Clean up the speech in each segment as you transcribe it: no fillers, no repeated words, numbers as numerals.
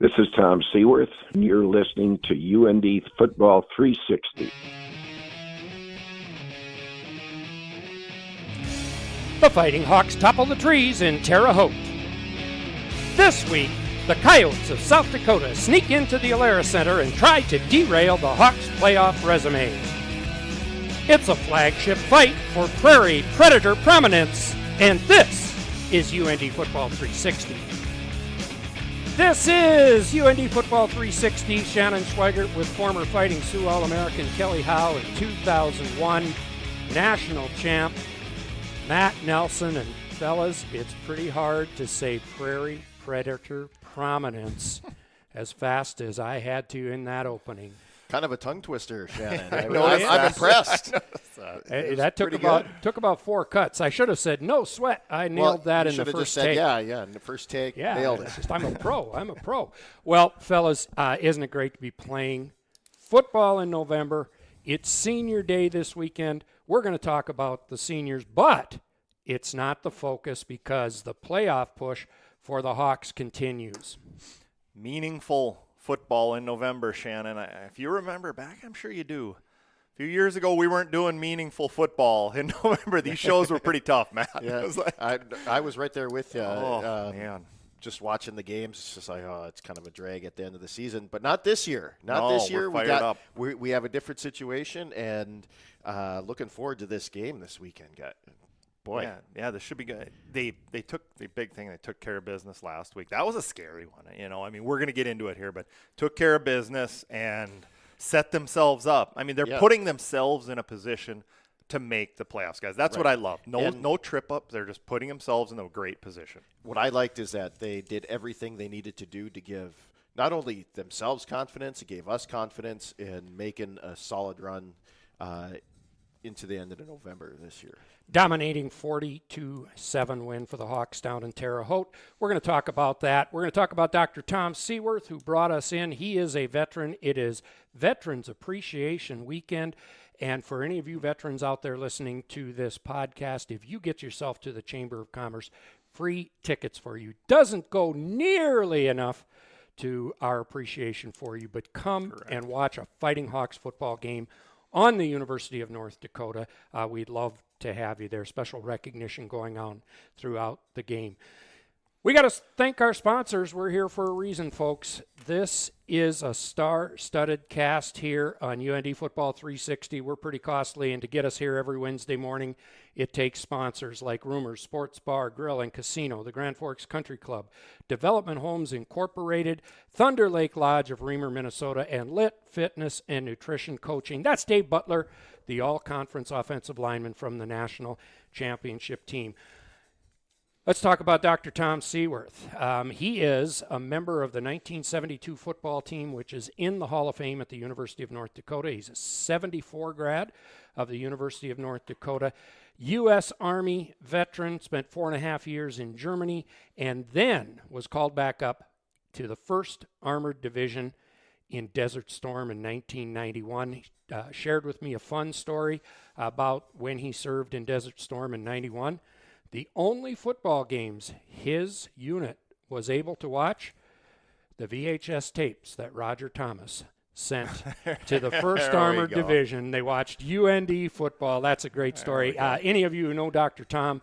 This is Tom Seaworth, and you're listening to UND Football 360. The Fighting Hawks topple the trees in Terre Haute. This week, the Coyotes of South Dakota sneak into the Alerus Center and try to derail the Hawks' playoff resume. It's a flagship fight for Prairie Predator prominence, and this is UND Football 360. This is UND Football 360. Shannon Schweigert with former Fighting Sioux All-American Kelly Howe and 2001 national champ Matt Nelson. And fellas, it's pretty hard to say Prairie Predator prominence as fast as I had to in that opening. Kind of a tongue twister, Shannon. I'm impressed. That took about 4 cuts. I should have said no sweat. I nailed that in the first take. Yeah, in the first take. Yeah, nailed it. I'm a pro. Well, fellas, isn't it great to be playing football in November? It's senior day this weekend. We're going to talk about the seniors, but it's not the focus because the playoff push for the Hawks continues. Meaningful football in November, Shannon. If you remember back, I'm sure you do. A few years ago, we weren't doing meaningful football in November. These shows were pretty tough, Matt. Yeah, I was right there with you. Man. Just watching the games, it's just like, it's kind of a drag at the end of the season. But not this year. We're fired up. We have a different situation, and looking forward to this game this weekend. Boy. Yeah, this should be good. They took the big thing. They took care of business last week. That was a scary one. We're going to get into it here, but took care of business and set themselves up. They're putting themselves in a position to make the playoffs, guys. That's what I love. No trip up. They're just putting themselves in a great position. What I liked is that they did everything they needed to do to give not only themselves confidence, it gave us confidence in making a solid run into the end of November this year. Dominating 40-7 win for the Hawks down in Terre Haute. We're going to talk about that. We're going to talk about Dr. Tom Seaworth, who brought us in. He is a veteran. It is Veterans Appreciation Weekend. And for any of you veterans out there listening to this podcast, if you get yourself to the Chamber of Commerce, free tickets for you. Doesn't go nearly enough to our appreciation for you, but come and watch a Fighting Hawks football game on the University of North Dakota. We'd love to have you there. Special recognition going on throughout the game. We got to thank our sponsors. We're here for a reason, folks. This is a star-studded cast here on UND Football 360. We're pretty costly, and to get us here every Wednesday morning, it takes sponsors like Rumors Sports Bar, Grill, and Casino, the Grand Forks Country Club, Development Homes Incorporated, Thunder Lake Lodge of Reamer, Minnesota, and Lit Fitness and Nutrition Coaching. That's Dave Butler, the all-conference offensive lineman from the national championship team. Let's talk about Dr. Tom Seaworth. He is a member of the 1972 football team, which is in the Hall of Fame at the University of North Dakota. He's a 74 grad of the University of North Dakota. U.S. Army veteran, spent 4.5 years in Germany, and then was called back up to the 1st Armored Division in Desert Storm in 1991. He shared with me a fun story about when he served in Desert Storm in 91. The only football games his unit was able to watch, the VHS tapes that Roger Thomas sent to the 1st Armored Division. They watched UND football. That's a great story. Any of you who know Dr. Tom,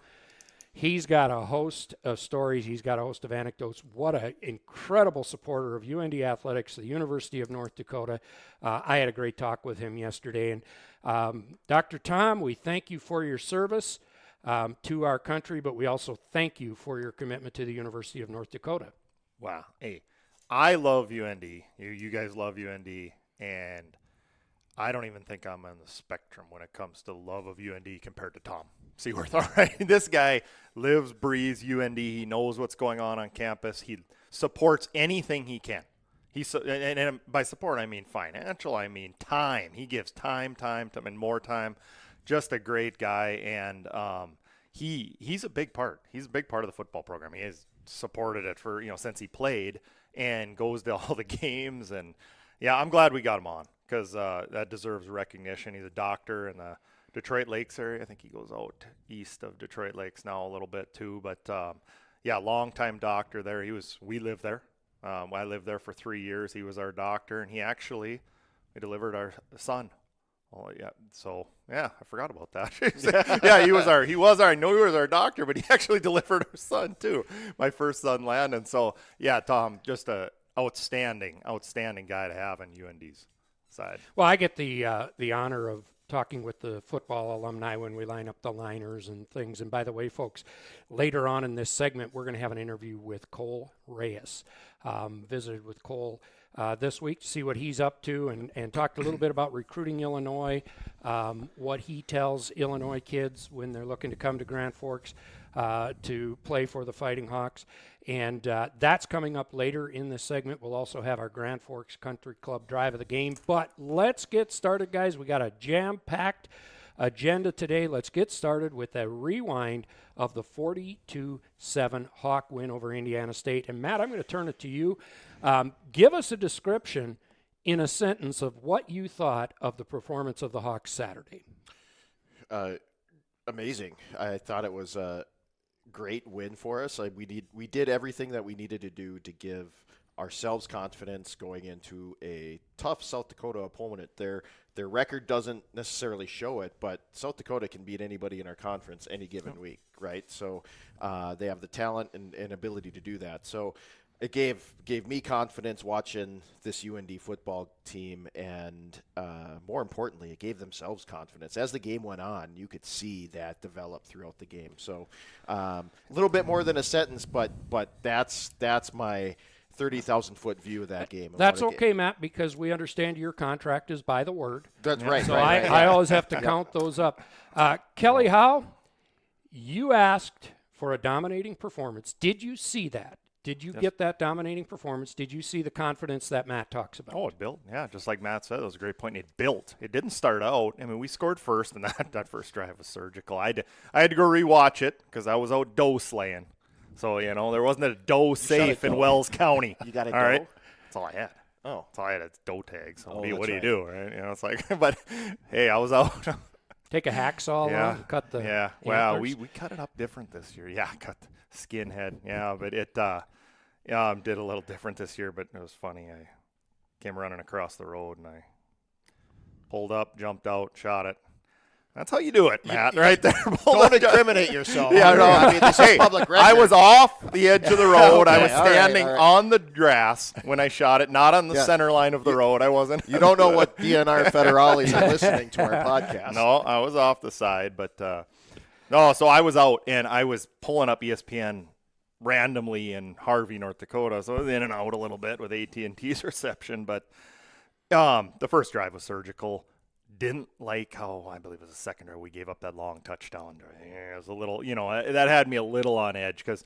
he's got a host of stories. He's got a host of anecdotes. What an incredible supporter of UND athletics, the University of North Dakota. I had a great talk with him yesterday. And Dr. Tom, we thank you for your service to our country, but we also thank you for your commitment to the University of North Dakota. Wow. Hey, I love UND. You guys love UND, and I don't even think I'm on the spectrum when it comes to love of UND compared to Tom Seaworth. All right, this guy lives, breathes UND. He knows what's going on campus. He supports anything he can. And by support, I mean financial. I mean time. He gives time, and more time. Just a great guy, and he's a big part. He's a big part of the football program. He has supported it for since he played, and goes to all the games. And yeah, I'm glad we got him on because that deserves recognition. He's a doctor in the Detroit Lakes area. I think he goes out east of Detroit Lakes now a little bit too. But yeah, longtime doctor there. We live there. I lived there for 3 years. He was our doctor, and we delivered our son. Oh yeah, so yeah, I forgot about that. Yeah, he was our. I know he was our doctor, but he actually delivered our son too. My first son, Landon. So yeah, Tom, just a outstanding guy to have on UND's side. Well, I get the honor of talking with the football alumni when we line up the liners and things. And by the way, folks, later on in this segment, we're going to have an interview with Cole Reyes. Visited with Cole this week to see what he's up to and talked a little bit about recruiting Illinois, what he tells Illinois kids when they're looking to come to Grand Forks to play for the Fighting Hawks. And that's coming up later in this segment. We'll also have our Grand Forks Country Club drive of the game. But let's get started, guys. We got a jam-packed agenda today. Let's get started with a rewind of the 42-7 Hawk win over Indiana State. And, Matt, I'm going to turn it to you. Give us a description in a sentence of what you thought of the performance of the Hawks Saturday. Amazing. I thought it was a great win for us. We did everything that we needed to do to give ourselves confidence going into a tough South Dakota opponent. Their record doesn't necessarily show it, but South Dakota can beat anybody in our conference any given week, right? So they have the talent and ability to do that. So it gave me confidence watching this UND football team, and more importantly, it gave themselves confidence. As the game went on, you could see that develop throughout the game. So a little bit more than a sentence, but that's my 30,000-foot view of that game. That's okay, Matt, because we understand your contract is by the word. That's right. So right. I always have to count those up. Kelly Howe, you asked for a dominating performance. Did you see that? Did you get that dominating performance? Did you see the confidence that Matt talks about? Oh, it built. Yeah, just like Matt said, it was a great point. It built. It didn't start out. I mean, we scored first, and that first drive was surgical. I had to go rewatch it because I was out doe slaying. So, there wasn't a doe safe in Wells County. You got a doe? All right? That's all I had. Oh. That's all I had. It's doe tags. So what do you right. do, right? It's like, but, hey, I was out. Take a hacksaw along and cut the Well, antlers. we cut it up different this year. Yeah, cut the skin head. Yeah, but it did a little different this year, but it was funny. I came running across the road, and I pulled up, jumped out, shot it. That's how you do it, Matt, right there. Don't incriminate yourself. Yeah, no. I mean, this is public record. I was off the edge of the road. Okay, I was standing all right. on the grass when I shot it, not on the center line of the road. I wasn't. You don't know what DNR federales are listening to our podcast. No, I was off the side, but no. So I was out, and I was pulling up ESPN randomly in Harvey, North Dakota. So I was in and out a little bit with AT&T's reception, but the first drive was surgical. Didn't like how, I believe it was the second drive, we gave up that long touchdown. It was a little, that had me a little on edge because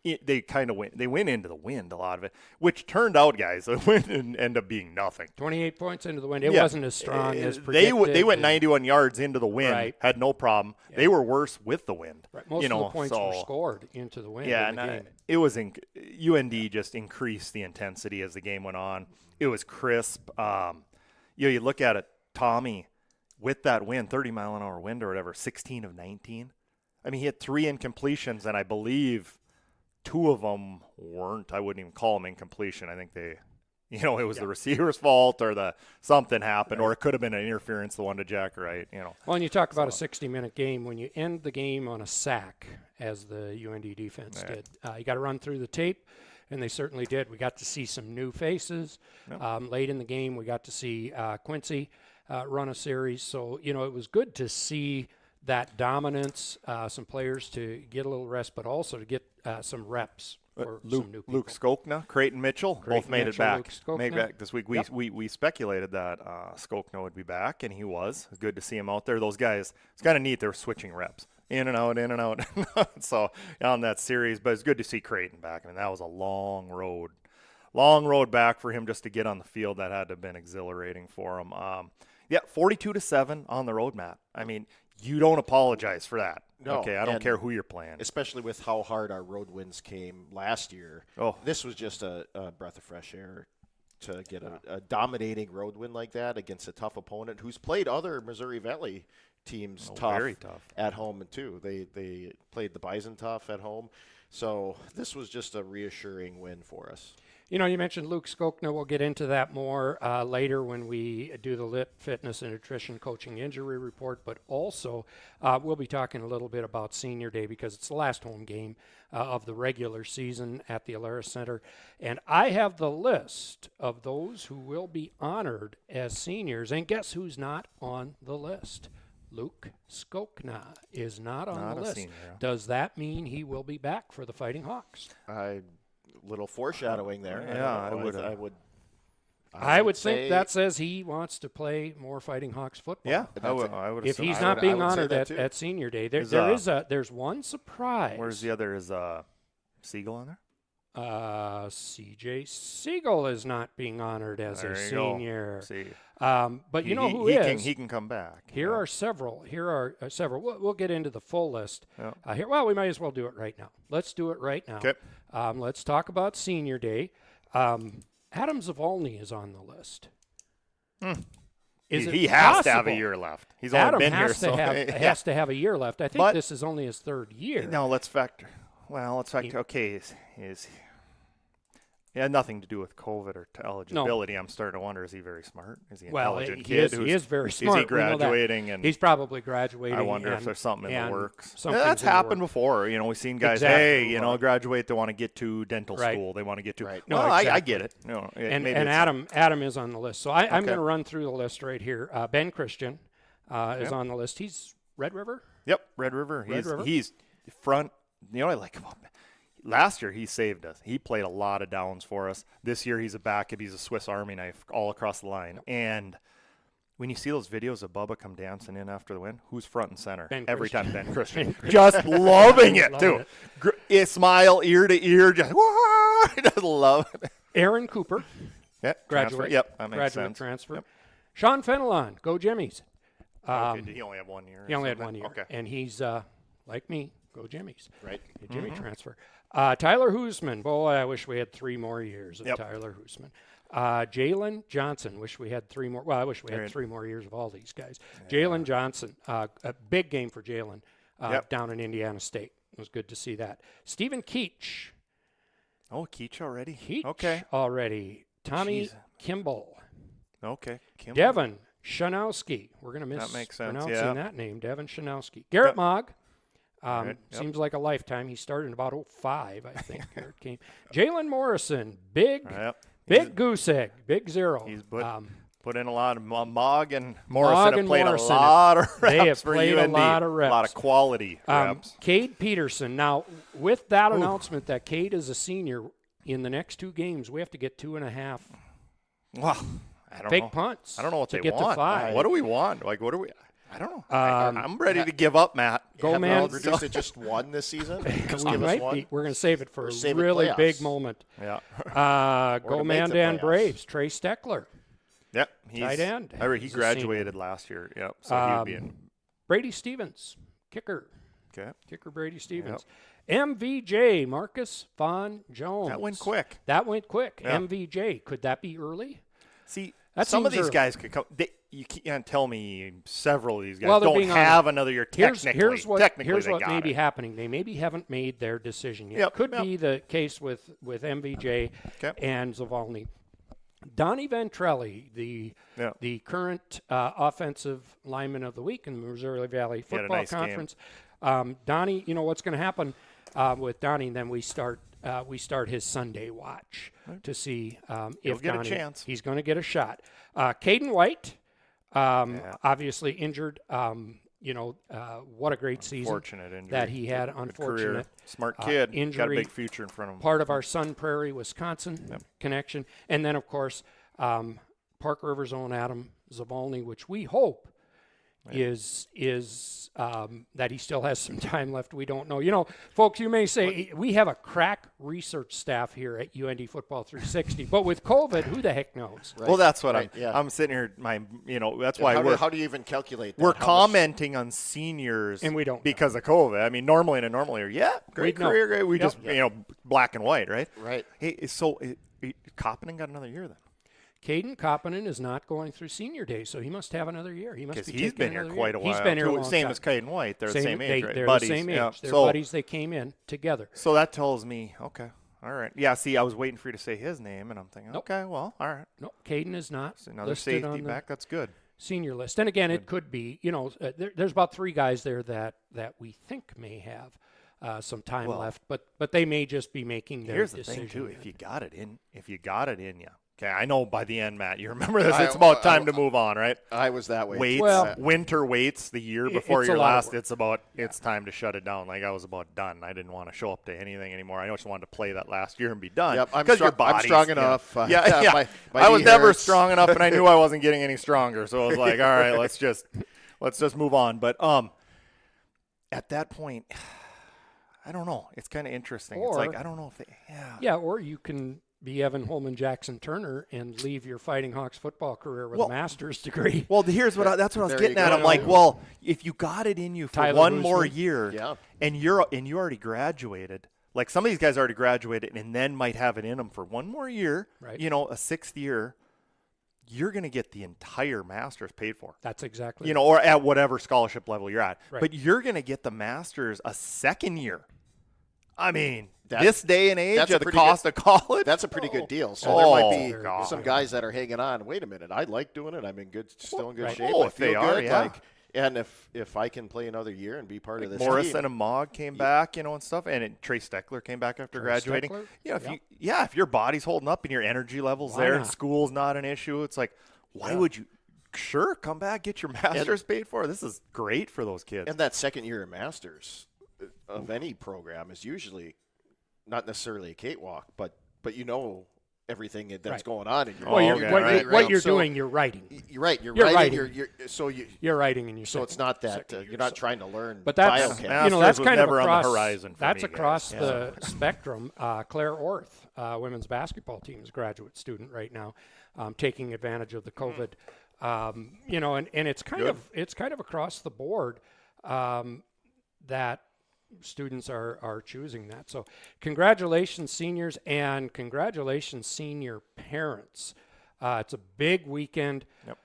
they went into the wind, a lot of it, which turned out, guys, the wind ended up being nothing. 28 points into the wind. It wasn't as strong as they predicted. went 91 yards into the wind, Right. had no problem. Yeah. They were worse with the wind. Right. Most of the points were scored into the wind. Yeah, in the game. it was UND just increased the intensity as the game went on. It was crisp. You look at it, Tommy, with that wind, 30-mile-an-hour wind or whatever, 16 of 19. I mean, he had 3 incompletions, and I believe 2 of them weren't. I wouldn't even call them incompletion. I think it was the receiver's fault or something happened, or it could have been an interference, the one to Jack Wright. Well, and you talk about a 60-minute game. When you end the game on a sack, as the UND defense did, you got to run through the tape, and they certainly did. We got to see some new faces. Late in the game, we got to see Quincy run a series. So, it was good to see that dominance, some players to get a little rest, but also to get some reps for some new people. Luke Skokna, Creighton Mitchell, both made it back. Made back this week. Yep. We speculated that Skokna would be back, and he was. It was good to see him out there. Those guys, it's kind of neat. They were switching reps. In and out, in and out. So on that series, but it's good to see Creighton back. I mean, that was a long road back for him just to get on the field. That had to have been exhilarating for him. 42-7 on the road, Matt. I mean, you don't apologize for that. No, okay, I don't care who you're playing. Especially with how hard our road wins came last year. Oh, this was just a breath of fresh air to get a dominating road win like that against a tough opponent who's played other Missouri Valley teams very tough at home too. They played the Bison tough at home. So this was just a reassuring win for us. You know, you mentioned Luke Skokna. We'll get into that more later when we do the LIT Fitness and Nutrition Coaching Injury Report, but also we'll be talking a little bit about Senior Day because it's the last home game of the regular season at the Alerus Center. And I have the list of those who will be honored as seniors. And guess who's not on the list? Luke Skokna is not on the list. Senior. Does that mean he will be back for the Fighting Hawks? Little foreshadowing there. Yeah, I would think that says he wants to play more Fighting Hawks football. Yeah, I would. If he's not being honored at Senior Day, there's one surprise. Where's the other? Is Siegel on there? CJ Siegel is not being honored as a senior. See. But you know who is? He can come back. Here are several. We'll get into the full list. Yeah. Well, we might as well do it right now. Let's do it right now. Okay. Let's talk about Senior Day. Adam Zavolny is on the list. He has to have a year left. He's only been here, so has to have a year left. I think this is only his third year. No, let's factor. Okay, it had nothing to do with COVID or eligibility. No. I'm starting to wonder, is he very smart? Is he an intelligent kid? He is very smart. Is he graduating? And he's probably graduating. I wonder if there's something in the works. That's happened before. You know, we've seen guys, graduate, they want to get to dental school. They want to get to. Right. No, exactly. I get it. No, and Adam is on the list. So I'm going to run through the list right here. Ben Christian is on the list. He's Red River? Yep, Red River. He's front. You know what I like about him? Last year, he saved us. He played a lot of downs for us. This year, he's a backup. He's a Swiss Army knife all across the line. And when you see those videos of Bubba come dancing in after the win, who's front and center? Every time Ben Christian. Just loving it, too. Smile ear to ear. Just love it. Aaron Cooper. Yep. Graduate. Yep. That makes graduate sense. Transfer. Yep. Sean Fenelon. Go Jimmies. Did he only have 1 year? He only had 1 year. Okay. And he's, like me, go Jimmies. Right. Jimmy transfer. Tyler Hoosman. Boy, I wish we had 3 more years of Tyler Hoosman. Jalen Johnson. Wish we had 3 more. Well, I wish we had 3 more years of all these guys. Yeah. Jalen Johnson. A big game for Jalen down in Indiana State. It was good to see that. Stephen Keach. Oh, Keach already? Keach already. Tommy Kimball. Okay. Kimball. Devin Shanowski. We're going to miss pronouncing that name. Devin Shanowski. Garrett Mogg. Seems like a lifetime. He started in about 2005, I think. Garrett came. Jalen Morrison, big goose egg, big zero. He's put in a lot of Mogg and Morrison have played a lot of reps. They have played a lot of reps. A lot of quality reps. Cade Peterson. Now, with that announcement that Cade is a senior, in the next 2 games, we have to get 2.5. Well, I don't know. Fake punts. I don't know what to they get want. To 5. What do we want? What do we? I don't know. I'm ready to give up, Matt. Go, man. Reduce it just 1 this season. We're going to save it for a really big moment. Yeah. Go Mandan Braves. Trey Steckler. Yep. Tight end. He graduated last year. Yep. So he'd be in. Brady Stevens. Kicker. Okay. Kicker Brady Stevens. Yep. MVJ. Marcus Vaughn Jones. That went quick. Yep. MVJ. Could that be early? See, some of these guys could come. You can't tell me several of these guys don't have anher year technically. Here's what may be happening. They maybe haven't made their decision yet. Could be the case with MVJ and Zavolny. Donnie Ventrelli, the current offensive lineman of the week in the Missouri Valley Football Conference. Donnie, you know what's going to happen with Donnie, and then we start his Sunday watch to see if Donnie, he's going to get a shot. Caden White, obviously injured. What a great season. Unfortunate injury that he had. Unfortunate. Career. Smart kid. Injury. Got a big future in front of him. Part of our Sun Prairie, Wisconsin connection. And then, of course, Park River's own Adam Zavolny, which we hope is that he still has some time left. We don't know. You know, folks, you may say we have a crack research staff here at UND Football 360, but with COVID, who the heck knows? Right. Well, that's what I'm sitting here. That's why how do you even calculate that? We're commenting on seniors, and we don't because of COVID. I mean, normally in a normal year, great career, great. We just black and white, right? Right. Hey, so Coppinen got another year then. Caden Koppinen is not going through senior day, so he must have another year. He must be Because he's been here quite a while. He's been here a long Same time. as Caden White. They're the same age, right? They're buddies. the same age. Yeah. They're So, buddies. They came in together. So that tells me, okay, all right. Yeah, see, I was waiting for you to say his name, and I'm thinking, Nope. okay, well, all right. No, Caden is not So another listed safety on the back. That's good. senior list. And again, it could be, there's about 3 guys there that we think may have some time left, but they may just be making their Here's decision. the thing, too. If you got it in you. Okay, I know by the end, Matt, you remember this. It's about time to move on, right? I was that way. Weights, winter weights the year before it's a your lot of last. work. It's time to shut it down. Like I was about done. I didn't want to show up to anything anymore. I just wanted to play that last year and be done. Yep, I'm body's, strong enough. My I was knee never hurts. strong enough, and I knew I wasn't getting any stronger. So I was like, all right, let's just move on. But at that point, I don't know. It's kind of interesting. It's like I don't know if they. Yeah, or you can be Evan Holman Jackson Turner and leave your Fighting Hawks football career with a master's degree. Well, here's that's what I was getting at. go. I'm like, well, if you got it in you for Tyler one Hoosman. more year, Yeah. and you already graduated, like some of these guys already graduated and then might have it in them for one more year, Right. a 6th year, you're going to get the entire master's paid for. That's exactly You know, or at whatever scholarship level you're at. Right. But you're going to get the master's a 2nd year. I mean, That- this day and age that's a at the pretty cost of college. That's a pretty good deal. So there might be God. some guys that are hanging on. Wait a minute, I like doing it. I'm still in good Right. shape. Oh, I if they feel are, good. yeah. And if I can play another year and be part of this Morrison team, and Mogg came back, and stuff, and Trey Steckler came back after Trey graduating. Steckler? If your body's holding up and your energy levels Why there, not? and school's not an issue, it's like, why would you? Sure, come back, get your master's paid for. This is great for those kids. and that second year of masters of any program is usually not necessarily a cakewalk, but everything that's Right. going on in your Well, okay, what you're So doing, you're writing. You're right. You're You're writing. writing. You're writing in your so it's not that you're not trying to learn. But that's biochem. Masters that's was kind never of on the across horizon for that's me, guys. across the spectrum. Claire Orth, women's basketball team's graduate student right now, taking advantage of the COVID. And it's kind of across the board that students are choosing that. So congratulations, seniors, and congratulations, senior parents. It's a big weekend. Yep.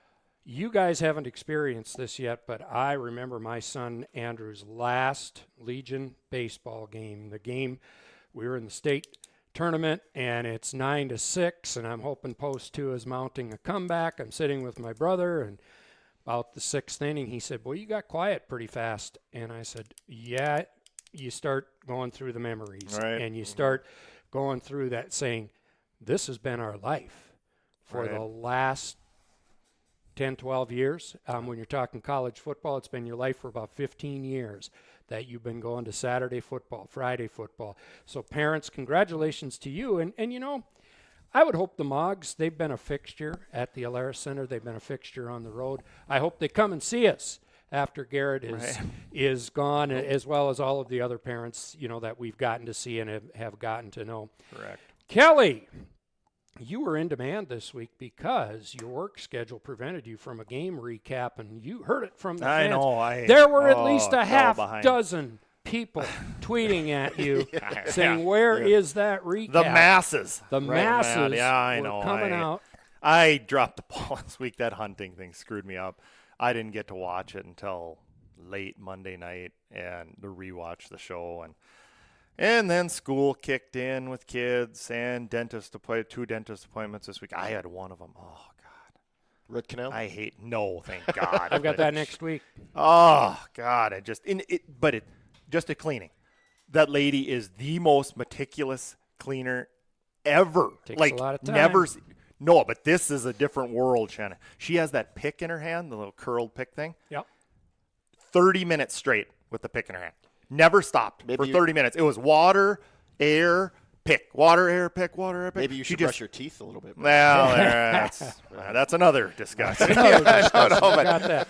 You guys haven't experienced this yet, but I remember my son Andrew's last Legion baseball game. The game, we were in the state tournament, and it's 9-6, and I'm hoping Post 2 is mounting a comeback. I'm sitting with my brother, and about the 6th inning, he said, "Well, you got quiet pretty fast." And I said, "Yeah." You start going through the memories, Right. and you start going through that saying, this has been our life for Right. the last 10, 12 years. When you're talking college football, it's been your life for about 15 years that you've been going to Saturday football, Friday football. So parents, congratulations to you. And I would hope the Mogs, they've been a fixture at the Alerus Center. They've been a fixture on the road. I hope they come and see us after Garrett is gone, as well as all of the other parents, that we've gotten to see and have gotten to know. Correct. Kelly, you were in demand this week because your work schedule prevented you from a game recap, and you heard it from the fans. I know. There were at least a half behind. dozen people tweeting at you saying, "Where is that recap?" The masses. The masses Yeah, I were know. coming out. I dropped the ball this week. That hunting thing screwed me up. I didn't get to watch it until late Monday night and to rewatch the show. And then school kicked in with kids and 2 dentist appointments this week. I had one of them. Oh, God. Root canal. No, thank God. I've got that next week. Oh, God. Just a cleaning. That lady is the most meticulous cleaner ever. Takes a lot of time. Never. No, but this is a different world, Shannon. She has that pick in her hand, the little curled pick thing. Yep. 30 minutes straight with the pick in her hand. Never stopped Maybe for 30 minutes. It was water, air, pick. Water, air, pick, water, air, pick. Maybe you should brush your teeth a little bit more. Well, that's another discussion. Got that.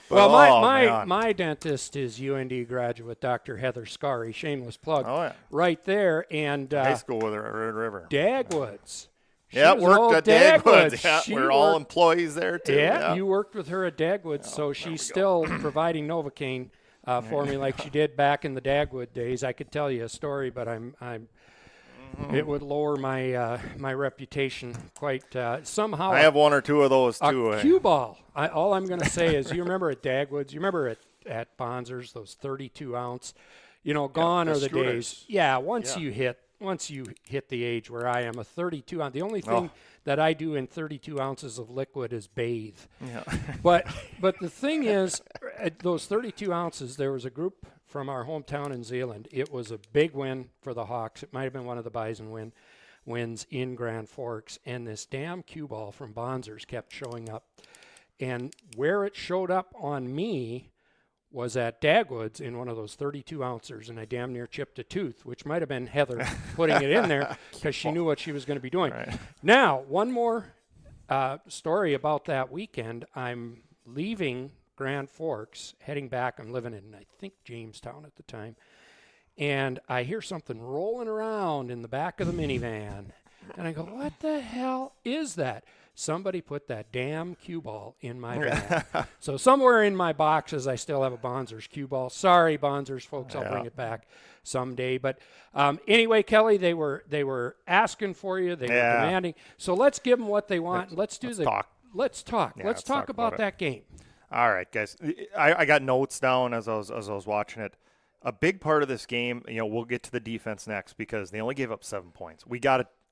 Well, man. my dentist is UND graduate, Dr. Heather Scarry. Shameless plug. Oh, yeah. Right there. And High school with her, Red River. Dagwoods. Yeah, She was worked old at Dagwoods. Yeah, She we're all worked- employees there, too. Yeah, you worked with her at Dagwoods, so she's still providing Novocaine for me like she did back in the Dagwood days. I could tell you a story, but I'm It would lower my my reputation quite somehow. I have one or two of those too. A cue ball. All I'm going to say is, you remember at Dagwoods, you remember at Bonzer's, those 32-ounce, gone are the days. Yeah, once you hit the age where I am, a 32-ounce. The only thing that I do in 32 ounces of liquid is bathe. Yeah. but the thing is, at those 32 ounces, there was a group from our hometown in Zeeland. It was a big win for the Hawks. It might have been one of the Bison wins in Grand Forks, and this damn cue ball from Bonzer's kept showing up. And where it showed up on me was at Dagwoods in one of those 32 ounces, and I damn near chipped a tooth, which might have been Heather putting it in there because she knew what she was going to be doing. Right. Now, one more story about that weekend. I'm leaving Grand Forks, heading back. I'm living in, I think, Jamestown at the time, and I hear something rolling around in the back of the minivan, and I go, what the hell is that? Somebody put that damn cue ball in my bag. So somewhere in my boxes, I still have a Bonzer's cue ball. Sorry, Bonzer's folks, I'll bring it back someday. But anyway, Kelly, they were asking for you. They were demanding. So let's give them what they want. Let's talk. Let's talk. Yeah, let's talk about that game. All right, guys. I got notes down as I was watching it. A big part of this game, we'll get to the defense next because they only gave up 7 points.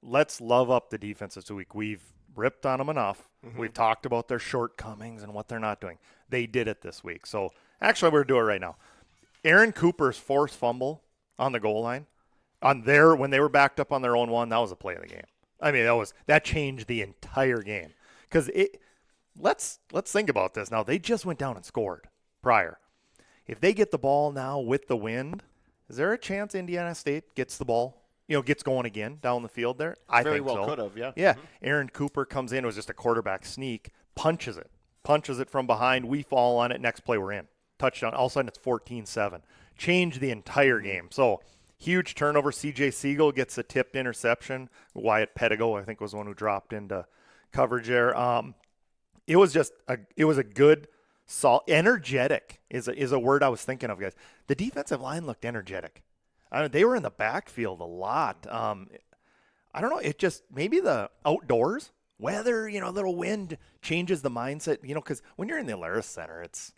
Let's love up the defense this week. We've ripped on them enough. Mm-hmm. We've talked about their shortcomings and what they're not doing. They did it this week. So actually, we're going to do it right now. Aaron Cooper's forced fumble on the goal line, when they were backed up on their own one, that was a play of the game. I mean, that changed the entire game. Because let's think about this now. They just went down and scored prior. If they get the ball now with the wind, is there a chance Indiana State gets the ball? Gets going again down the field there? I think so. Very well could have, yeah. Yeah. Mm-hmm. Aaron Cooper comes in. It was just a quarterback sneak. Punches it from behind. We fall on it. Next play, we're in. Touchdown. All of a sudden, it's 14-7. Changed the entire game. So, huge turnover. C.J. Siegel gets a tipped interception. Wyatt Pedigo, I think, was the one who dropped into coverage there. It was a good, energetic is a word I was thinking of, guys. The defensive line looked energetic. They were in the backfield a lot. I don't know. It just maybe the outdoors weather, a little wind changes the mindset. Because when you're in the Alerus Center, it's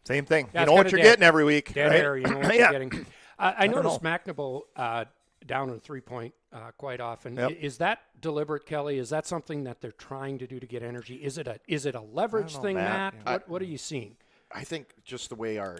same thing. You know what you're getting every week. Dead right? air, you know what you're getting. I noticed McNabb down in 3-point quite often. Yep. Is that deliberate, Kelly? Is that something that they're trying to do to get energy? Is it a leverage thing, Matt? What are you seeing? I think just the way our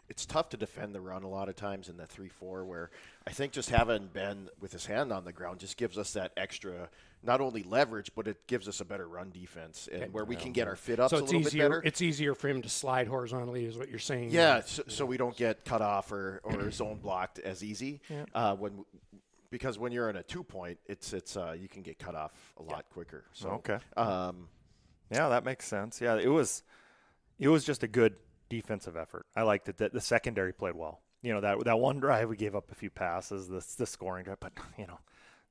it's tough to defend the run a lot of times in the 3-4, where I think just having Ben with his hand on the ground just gives us that extra, not only leverage, but it gives us a better run defense and where we can get our fit ups a little bit better. It's easier for him to slide horizontally is what you're saying. Yeah, so we don't get cut off or zone blocked as easy. Yeah. Because when you're in a 2-point, it's you can get cut off a lot quicker. So okay. Yeah, that makes sense. Yeah, it was just a good defensive effort. I liked it. The secondary played well. That one drive we gave up a few passes, the scoring drive, but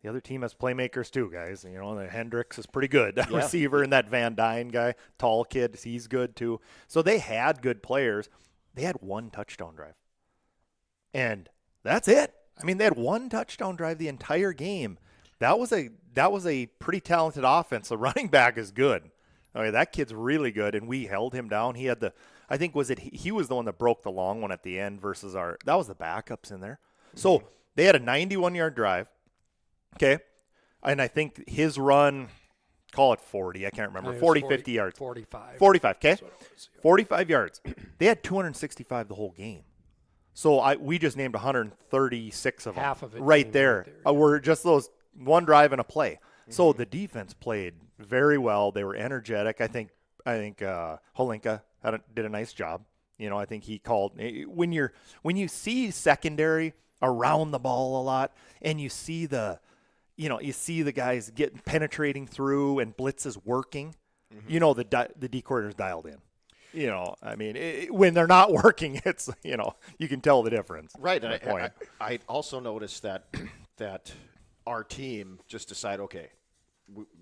the other team has playmakers too, guys. The Hendricks is pretty good. That receiver and that Van Dyne guy, tall kid, he's good too. So they had good players. They had one touchdown drive. And that's it. I mean, they had one touchdown drive the entire game. That was a pretty talented offense. The running back is good. I mean, that kid's really good, and we held him down. He had he was the one that broke the long one at the end versus that was the backups in there. So they had a 91-yard drive, okay? And I think his run, call it 40, I can't remember, 50 yards. 45. 45, okay? 45 yards. They had 265 the whole game. So we just named 136 of them. Half of it. Right there. We're just those one drive and a play. Mm-hmm. So the defense played very well. They were energetic. I think Holinka did a nice job. I think he called when you see secondary around the ball a lot, and you see the guys getting penetrating through and blitzes working. Mm-hmm. The D coordinator's dialed in. I mean, when they're not working, it's you can tell the difference. Right. And I also noticed that our team just decided, okay,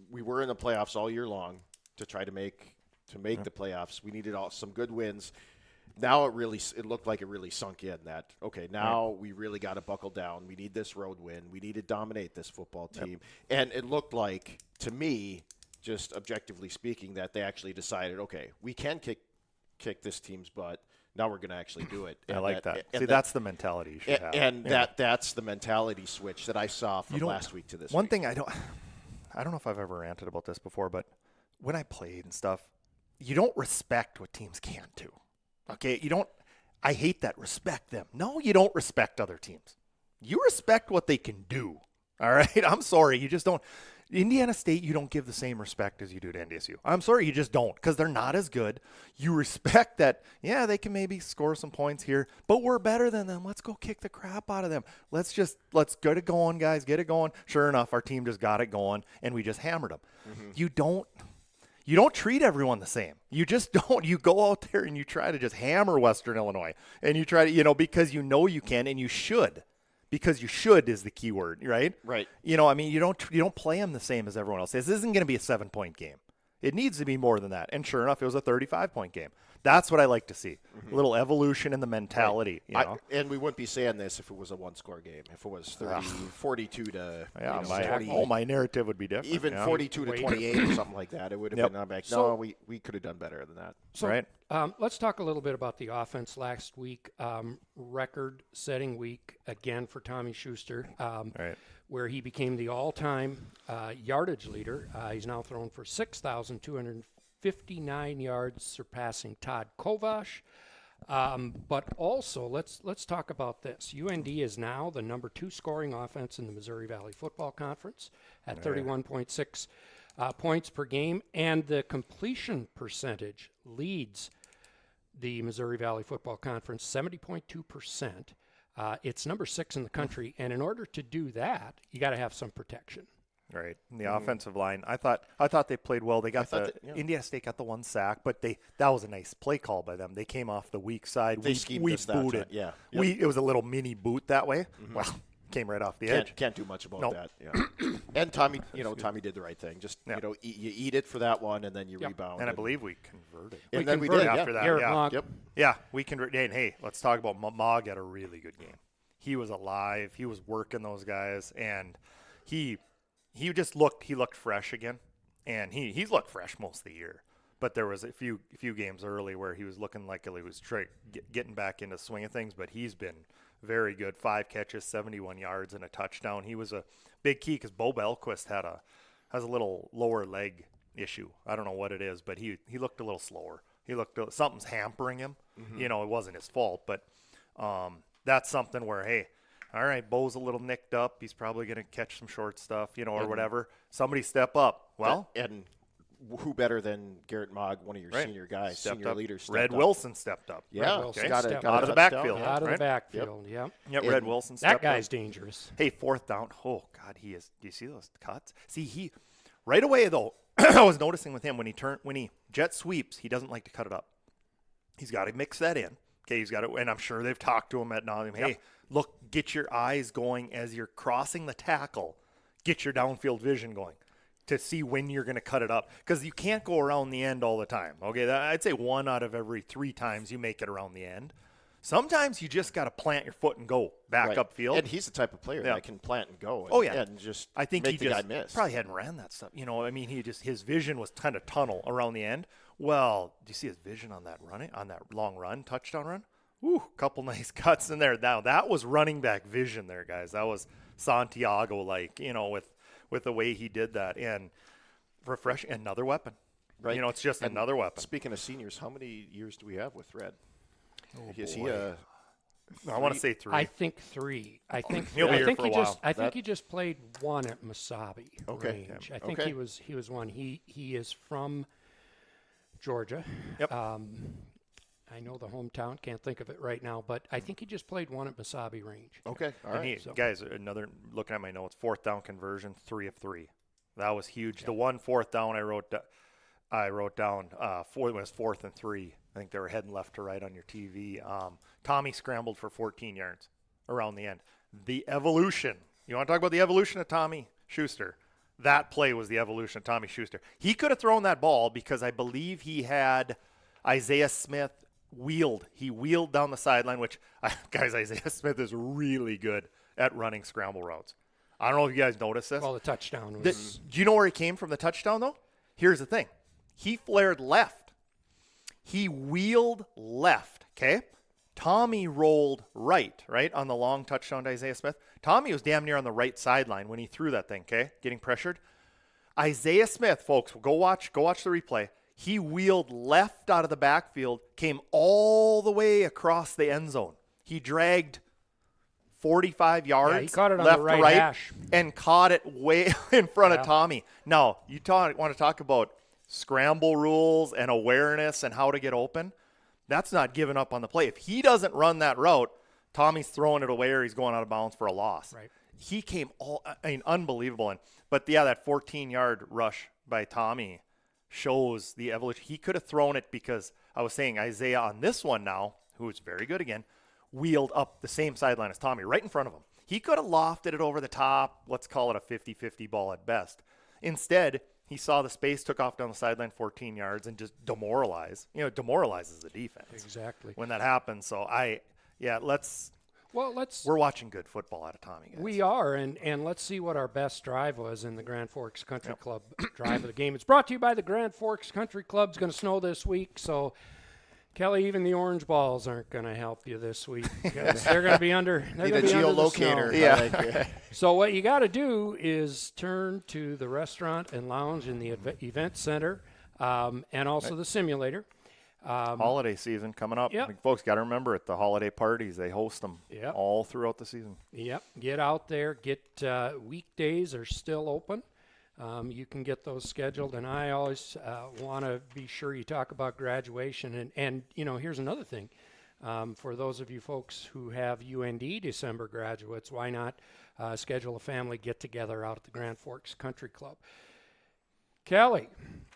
we were in the playoffs all year long to try to make the playoffs. We needed some good wins. now it looked like it really sunk in that, okay, now we really got to buckle down. We need this road win. We need to dominate this football team. And it looked like, to me, just objectively speaking, that they actually decided, okay, we can kick this team's butt. Now we're going to actually do it. I like that. See, that's the mentality you should have. And that's the mentality switch that I saw from last week to this one week. Thing I don't know if I've ever ranted about this before, but when I played and stuff, you don't respect what teams can't do. Okay? I hate that. Respect them. No, you don't respect other teams. You respect what they can do. All right? I'm sorry. You just don't. Indiana State, you don't give the same respect as you do to NDSU. I'm sorry, you just don't, because they're not as good. You respect that, yeah, they can maybe score some points here, but we're better than them. Let's go kick the crap out of them. Let's get it going, guys. Get it going. Sure enough, our team just got it going, and we just hammered them. Mm-hmm. You don't treat everyone the same. You just don't. You go out there and you try to just hammer Western Illinois, and you try to, because you know you can, and you should. Because you should is the key word, right? Right. You don't play them the same as everyone else. This isn't going to be a 7-point game. It needs to be more than that. And sure enough, it was a 35-point game. That's what I like to see. A little evolution in the mentality. Right. And we wouldn't be saying this if it was a one-score game. If it was 42 to 20. My narrative would be different. Even 42 to 28 or something like that. It would have been like, no, we could have done better than that. So, right. Let's talk a little bit about the offense last week. Record-setting week again for Tommy Schuster, where he became the all-time yardage leader. He's now thrown for 6,259 yards, surpassing Todd Kovash. But also, let's talk about this. UND is now the number 2 scoring offense in the Missouri Valley Football Conference at 31.6 points per game, and the completion percentage leads the Missouri Valley Football Conference 70.2%. It's number 6 in the country, and in order to do that, you got to have some protection. Right. And the offensive line, I thought they played well. They got Indiana State got the 1 sack, but that was a nice play call by them. They came off the weak side. They schemed we us that booted. time. Yeah. It was a little mini boot that way. Mm-hmm. Well, came right off the edge. Can't do much about that. Yeah. And Tommy, Tommy did the right thing. Just you eat it for that one, and then you rebound. And I believe we converted. And then we did after that. Yeah, we converted. And hey, let's talk about Mog had a really good game. He was alive. He was working those guys, and he looked fresh again, and he's looked fresh most of the year. But there was a few games early where he was looking like he was getting back into the swing of things. But he's been very good. 5 catches, 71 yards, and a touchdown. He was a big key because Bo Belquist has a little lower leg issue. I don't know what it is, but he looked a little slower. Something's hampering him. Mm-hmm. It wasn't his fault, but that's something where, hey, all right, Bo's a little nicked up. He's probably going to catch some short stuff, or whatever. Somebody step up. Well, and who better than Garrett Mogg, one of your senior guys, senior leaders? Red Wilson stepped up. Yeah, got out of the backfield. Out of the backfield, Yep, Red Wilson stepped up. That guy's dangerous. Hey, 4th down. Oh, God, he is. Do you see those cuts? See, right away, though, I was noticing with him when he jet sweeps, he doesn't like to cut it up. He's got to mix that in. Okay, he's got to, and I'm sure they've talked to him at nauseam. Hey, look, get your eyes going as you're crossing the tackle. Get your downfield vision going to see when you're going to cut it up, because you can't go around the end all the time. Okay, I'd say 1 out of every 3 times you make it around the end. Sometimes you just got to plant your foot and go back upfield. And he's the type of player that can plant and go. And just I think make the guy miss. Probably hadn't ran that stuff. His vision was kind of tunnel around the end. Well, do you see his vision on that long run, touchdown run? Ooh, couple nice cuts in there. Now that was running back vision there, guys. That was Santiago-like, with the way he did that, and refreshing. Another weapon, right? It's just another weapon. Speaking of seniors, how many years do we have with Red? Is he I want to say 3. I think 3. I think he'll be here for a while. I think he just played 1 at Masabi range. Yeah. I think he was 1. He is from Georgia. Yep. I know the hometown, can't think of it right now, but I think he just played 1 at Masabi range. Okay, all right. Guys, looking at my notes, 4th down conversion, 3 of 3. That was huge. Yeah. The 1 4th down I wrote down, was 4th and 3. I think they were heading left to right on your TV. Tommy scrambled for 14 yards around the end. The evolution. You want to talk about the evolution of Tommy Schuster? That play was the evolution of Tommy Schuster. He could have thrown that ball because I believe he had Isaiah Smith wheeled. He wheeled down the sideline, which, guys, Isaiah Smith is really good at running scramble routes. I don't know if you guys noticed this. Well, the touchdown was... Do you know where he came from, the touchdown, though? Here's the thing. He flared left. He wheeled left, okay? Tommy rolled right on the long touchdown to Isaiah Smith. Tommy was damn near on the right sideline when he threw that thing, okay? Getting pressured. Isaiah Smith, folks, go watch the replay. He wheeled left out of the backfield, came all the way across the end zone. He dragged 45 yards, he caught it on left the right right, hash. and caught it way in front of Tommy. Now, you want to talk about scramble rules and awareness and how to get open? That's not giving up on the play. If he doesn't run that route, Tommy's throwing it away or he's going out of bounds for a loss. Right. He came unbelievable. But yeah, that 14-yard rush by Tommy shows the evolution. He could have thrown it because I was saying Isaiah on this one now, who is very good again, wheeled up the same sideline as Tommy, right in front of him. He could have lofted it over the top. Let's call it a 50-50 ball at best. Instead, he saw the space, took off down the sideline 14 yards, and just demoralizes the defense. Exactly. When that happens. So we're watching good football out of Tommy, guys. We are, and let's see what our best drive was in the Grand Forks Country Club drive of the game. It's brought to you by the Grand Forks Country Club. It's going to snow this week, so Kelly, even the orange balls aren't going to help you this week because they're going to be under. They're Need going a to be under the geolocator. snow. Yeah. So what you got to do is turn to the restaurant and lounge in the event center, and also the simulator. Holiday season coming up. Yep. I think folks got to remember at the holiday parties, they host them Yep. all throughout the season. Yep. Get out there. Get weekdays are still open. You can get those scheduled, and I always want to be sure you talk about graduation. And here's another thing. For those of you folks who have UND December graduates, why not schedule a family get-together out at the Grand Forks Country Club? Kelly,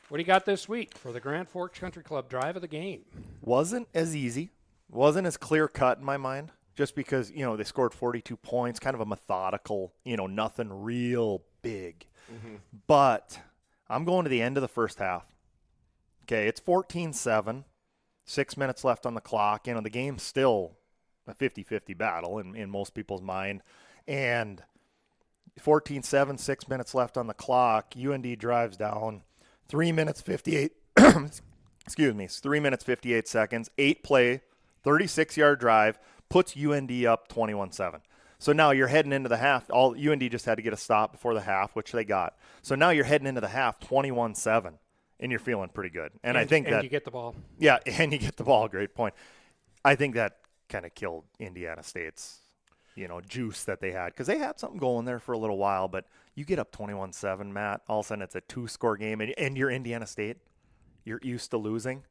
what do you got this week for the Grand Forks Country Club drive of the game? Wasn't as easy. Wasn't as clear-cut in my mind, just because, they scored 42 points, kind of a methodical, nothing real big. Mm-hmm. But I'm going to the end of the first half. Okay, it's 14-7, 6 minutes left on the clock. The game's still a 50-50 battle in most people's mind. And 14-7, 6 minutes left on the clock. UND drives down 3 minutes 58 3 minutes 58 seconds, 8-play, 36-yard drive, puts UND up 21-7. So now you're heading into the half. All UND just had to get a stop before the half, which they got. So now you're heading into the half 21-7, and you're feeling pretty good. And I think that you get the ball. Yeah, and you get the ball. Great point. I think that kind of killed Indiana State's, juice that they had, because they had something going there for a little while. But you get up 21-7, Matt. All of a sudden it's a 2-score game, and you're Indiana State. You're used to losing.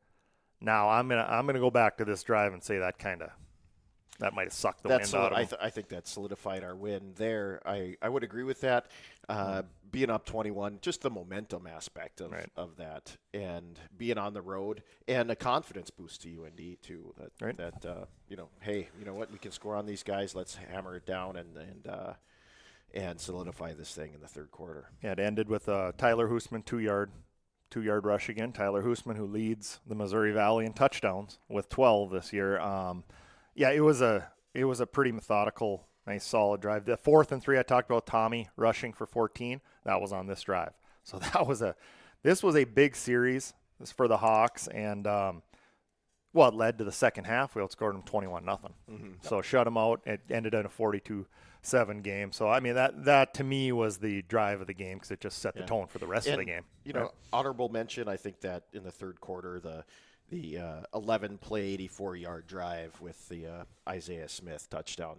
Now I'm gonna go back to this drive and say that might have sucked the wind out of them. I think that solidified our win there. I would agree with that. Being up 21, just the momentum aspect of that, and being on the road, and a confidence boost to UND too. Hey, you know what? We can score on these guys. Let's hammer it down and solidify this thing in the third quarter. Yeah, it ended with Tyler Hoosman 2-yard rush again. Tyler Hoosman, who leads the Missouri Valley in touchdowns with 12 this year. Yeah, it was a pretty methodical, nice, solid drive. The 4th and 3 I talked about, Tommy rushing for 14. That was on this drive. So this was a big series for the Hawks, and it led to the second half. We outscored them 21-0. Mm-hmm. So shut them out. It ended in a 42-7 game. So I mean that to me was the drive of the game, because it just set the tone for the rest of the game. Honorable mention. I think that in the third quarter, the 11-play, 84-yard drive with the Isaiah Smith touchdown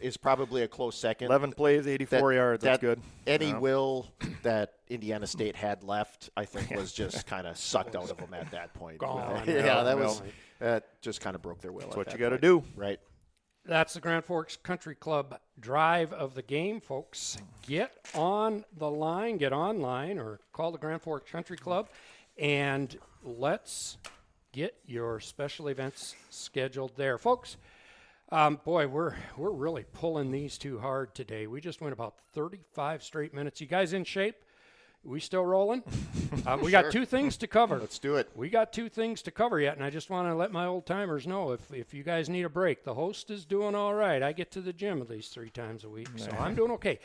is probably a close second. 11 plays, 84 yards. That's good. Any will that Indiana State had left, I think, was just kind of sucked out of them at that point. Gone. That just kind of broke their will. That's what you got to do. Right. That's the Grand Forks Country Club drive of the game, folks. Get on the line, get online, or call the Grand Forks Country Club, and let's get your special events scheduled there. Folks, we're really pulling these two hard today. We just went about 35 straight minutes. You guys in shape? We still rolling? We got two things to cover. Let's do it. We got two things to cover yet, and I just want to let my old timers know if you guys need a break, the host is doing all right. I get to the gym at least 3 times a week, so I'm doing okay.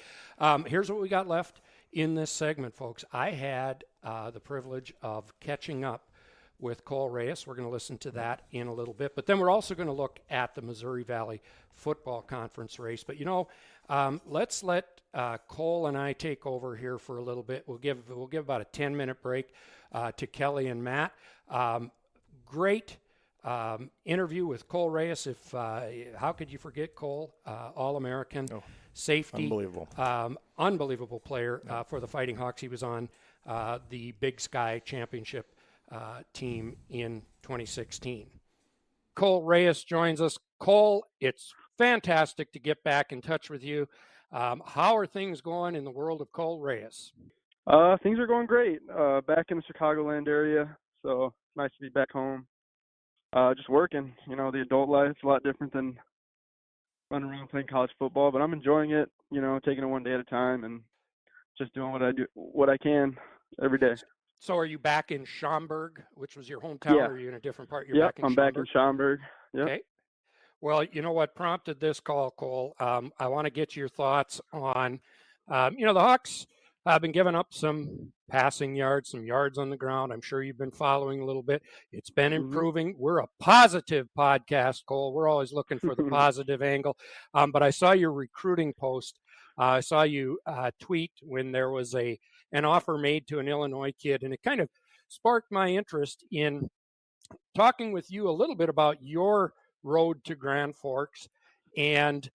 Here's what we got left in this segment, folks. I had the privilege of catching up with Cole Reyes. We're going to listen to that in a little bit, but then we're also going to look at the Missouri Valley Football Conference race. But let's let Cole and I take over here for a little bit. We'll give about a 10-minute break to Kelly and Matt. Great interview with Cole Reyes. How could you forget Cole? All-American, safety, unbelievable player for the Fighting Hawks. He was on the Big Sky Championship team in 2016. Cole Reyes joins us. Cole, it's fantastic to get back in touch with you. How are things going in the world of Cole Reyes? Things are going great. Back in the Chicagoland area, so nice to be back home. Just working. The adult life's a lot different than running around playing college football, but I'm enjoying it. Taking it one day at a time and just doing what I can every day. So are you back in Schaumburg, which was your hometown, or are you in a different part? I'm back in Schaumburg. Yep. Okay. Well, you know what prompted this call, Cole? I want to get your thoughts on, the Hawks have been giving up some passing yards, some yards on the ground. I'm sure you've been following a little bit. It's been improving. We're a positive podcast, Cole. We're always looking for the positive angle. But I saw your recruiting post. I saw you tweet when there was an offer made to an Illinois kid, and it kind of sparked my interest in talking with you a little bit about your road to Grand Forks and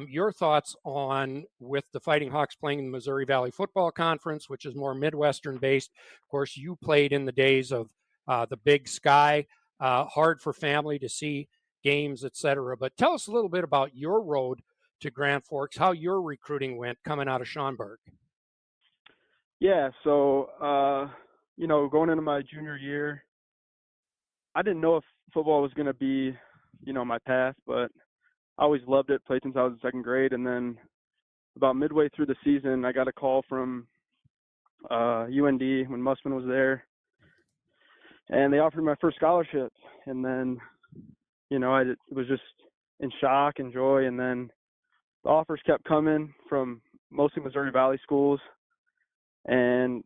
your thoughts on with the Fighting Hawks playing in the Missouri Valley Football Conference, which is more Midwestern based. Of course, you played in the days of the Big Sky, hard for family to see games, etc. But tell us a little bit about your road to Grand Forks, how your recruiting went coming out of Schaumburg. Yeah, so, going into my junior year, I didn't know if football was going to be, my path, but I always loved it, played since I was in second grade. And then about midway through the season, I got a call from UND when Musman was there, and they offered my first scholarship. And then, I was just in shock and joy. And then the offers kept coming from mostly Missouri Valley schools. And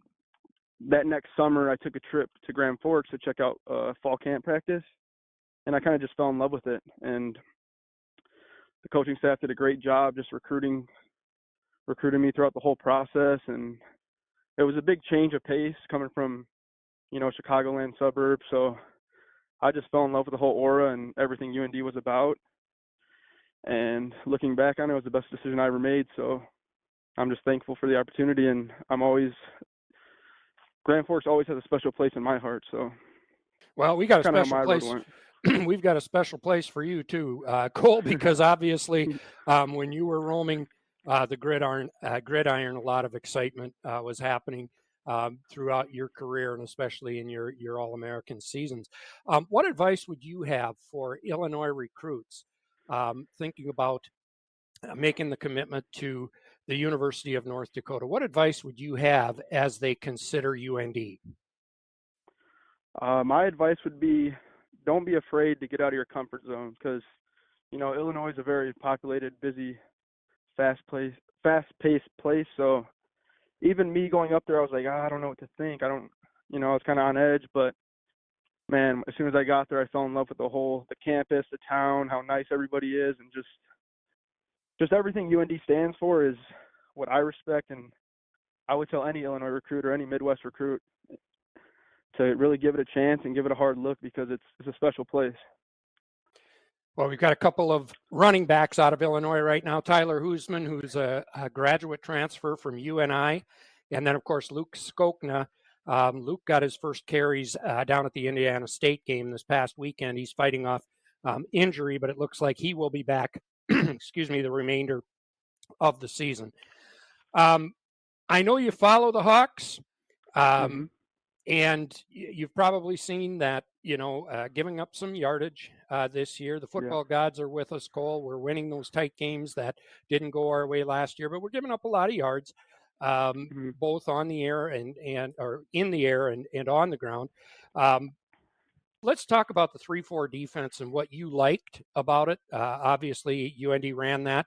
that next summer, I took a trip to Grand Forks to check out fall camp practice, and I kind of just fell in love with it. And the coaching staff did a great job just recruiting me throughout the whole process. And it was a big change of pace coming from, Chicagoland suburb. So I just fell in love with the whole aura and everything UND was about. And looking back on it, it was the best decision I ever made. So I'm just thankful for the opportunity, and Grand Forks always has a special place in my heart. So, well, we got a special place. We've got a special place for you too, Cole, because obviously when you were roaming the gridiron, a lot of excitement was happening throughout your career, and especially in your All-American seasons. What advice would you have for Illinois recruits thinking about making the commitment to the University of North Dakota? What advice would you have as they consider UND? My advice would be, don't be afraid to get out of your comfort zone, because, Illinois is a very populated, busy, fast-paced place. So even me going up there, I was like, I don't know what to think. I was kind of on edge, but man, as soon as I got there, I fell in love with the campus, the town, how nice everybody is, and just everything UND stands for is what I respect. And I would tell any Illinois recruit or any Midwest recruit to really give it a chance and give it a hard look, because it's a special place. Well, we've got a couple of running backs out of Illinois right now. Tyler Huseman, who's a graduate transfer from UNI. And then, of course, Luke Skokna. Luke got his first carries down at the Indiana State game this past weekend. He's fighting off injury, but it looks like he will be back, the remainder of the season. I know you follow the Hawks. And you've probably seen that, giving up some yardage this year. The football gods are with us, Cole. We're winning those tight games that didn't go our way last year, but we're giving up a lot of yards. both on the air and or in the air and on the ground. Let's talk about the 3-4 defense and what you liked about it. Obviously, UND ran that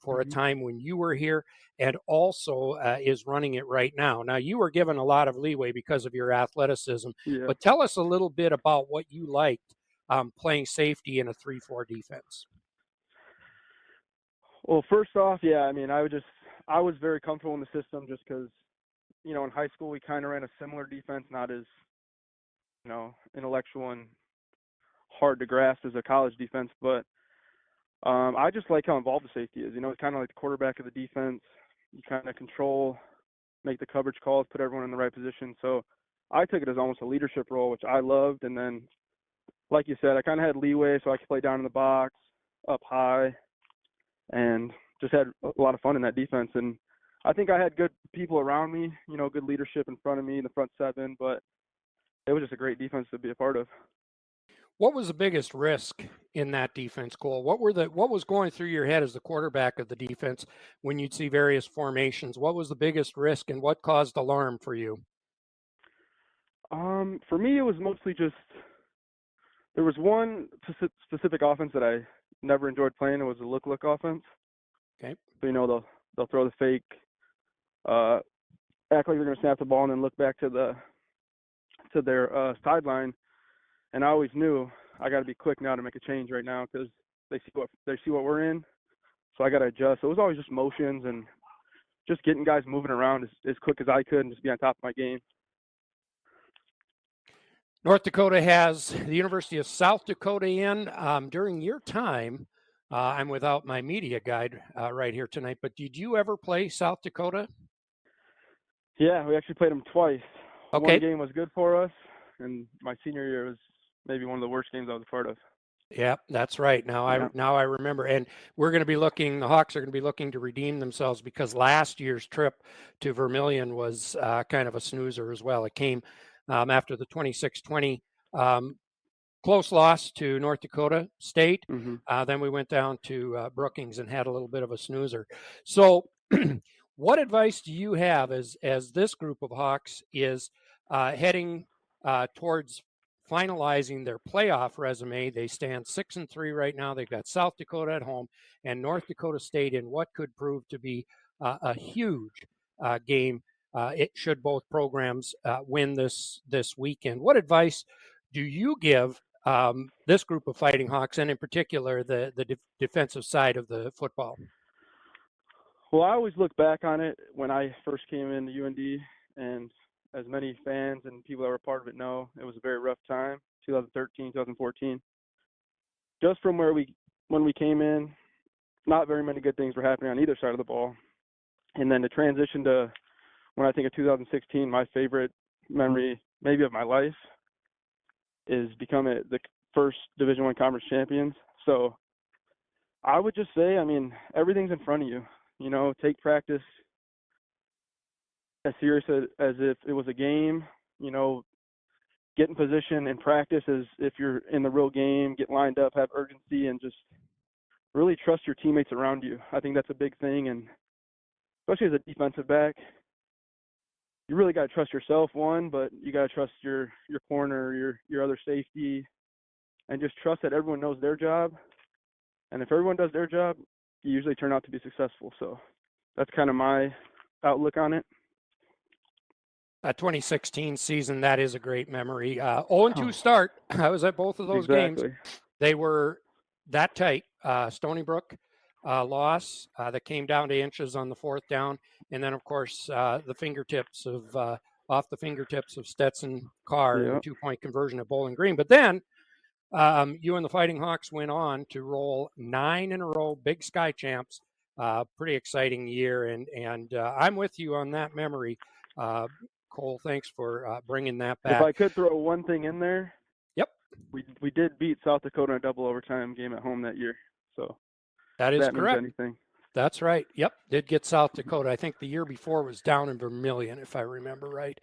for a time when you were here, and also is running it right now. Now, you were given a lot of leeway because of your athleticism, but tell us a little bit about what you liked playing safety in a 3-4 defense. Well, first off, yeah, I mean, I was very comfortable in the system just because, in high school we kind of ran a similar defense, not as, intellectual and hard to grasp as a college defense, but I just like how involved the safety is. It's kind of like the quarterback of the defense. You kind of control, make the coverage calls, put everyone in the right position. So I took it as almost a leadership role, which I loved. And then, like you said, I kind of had leeway, so I could play down in the box, up high, and just had a lot of fun in that defense. And I think I had good people around me, good leadership in front of me in the front seven, but it was just a great defense to be a part of. What was the biggest risk in that defense, Cole? What was going through your head as the quarterback of the defense when you'd see various formations? What was the biggest risk, and what caused alarm for you? For me, it was mostly just there was one specific offense that I never enjoyed playing. It was a look offense. Okay. So they'll throw the fake, act like they're going to snap the ball, and then look back to their sideline. And I always knew I got to be quick now to make a change right now because they see what we're in. So I got to adjust. So it was always just motions and just getting guys moving around as quick as I could and just be on top of my game. North Dakota has the University of South Dakota in. During your time, I'm without my media guide right here tonight, but did you ever play South Dakota? Yeah, we actually played them twice. Okay. One game was good for us, and my senior year was maybe one of the worst games I was a part of. Yeah, that's right. Now I remember, and we're going to be looking. The Hawks are going to be looking to redeem themselves because last year's trip to Vermilion was kind of a snoozer as well. It came after the 26-20 close loss to North Dakota State. Then we went down to Brookings and had a little bit of a snoozer. So, what advice do you have as this group of Hawks is heading towards finalizing their playoff resume? They stand 6-3 right now. They've got South Dakota at home and North Dakota State in what could prove to be a huge game. It should both programs win this weekend. What advice do you give this group of Fighting Hawks, and in particular the defensive side of the football? Well, I always look back on it when I first came into UND, and as many fans and people that were part of it know, it was a very rough time, 2013, 2014. Just from when we came in, not very many good things were happening on either side of the ball. And then the transition to when I think of 2016, my favorite memory maybe of my life is becoming the first Division I conference champions. So I would just say, I mean, everything's in front of you. Take practice as serious as if it was a game. Get in position and practice as if you're in the real game. Get lined up, have urgency, and just really trust your teammates around you. I think that's a big thing, and especially as a defensive back, you really got to trust yourself, one, but you got to trust your corner, your other safety, and just trust that everyone knows their job. And if everyone does their job, you usually turn out to be successful. So that's kind of my outlook on it. 2016 season, that is a great memory. 0-2 start. I was at both of those games. They were that tight. Stony Brook loss that came down to inches on the fourth down. And then, of course, off the fingertips of Stetson Carr, the 2-point conversion at Bowling Green. But then you and the Fighting Hawks went on to roll 9 in a row, Big Sky champs. Pretty exciting year. And I'm with you on that memory. Cole, thanks for bringing that back. If I could throw one thing in there. Yep. We did beat South Dakota in a double overtime game at home that year. So that is correct. Means anything. That's right. Yep. Did get South Dakota. I think the year before was down in Vermilion, if I remember right,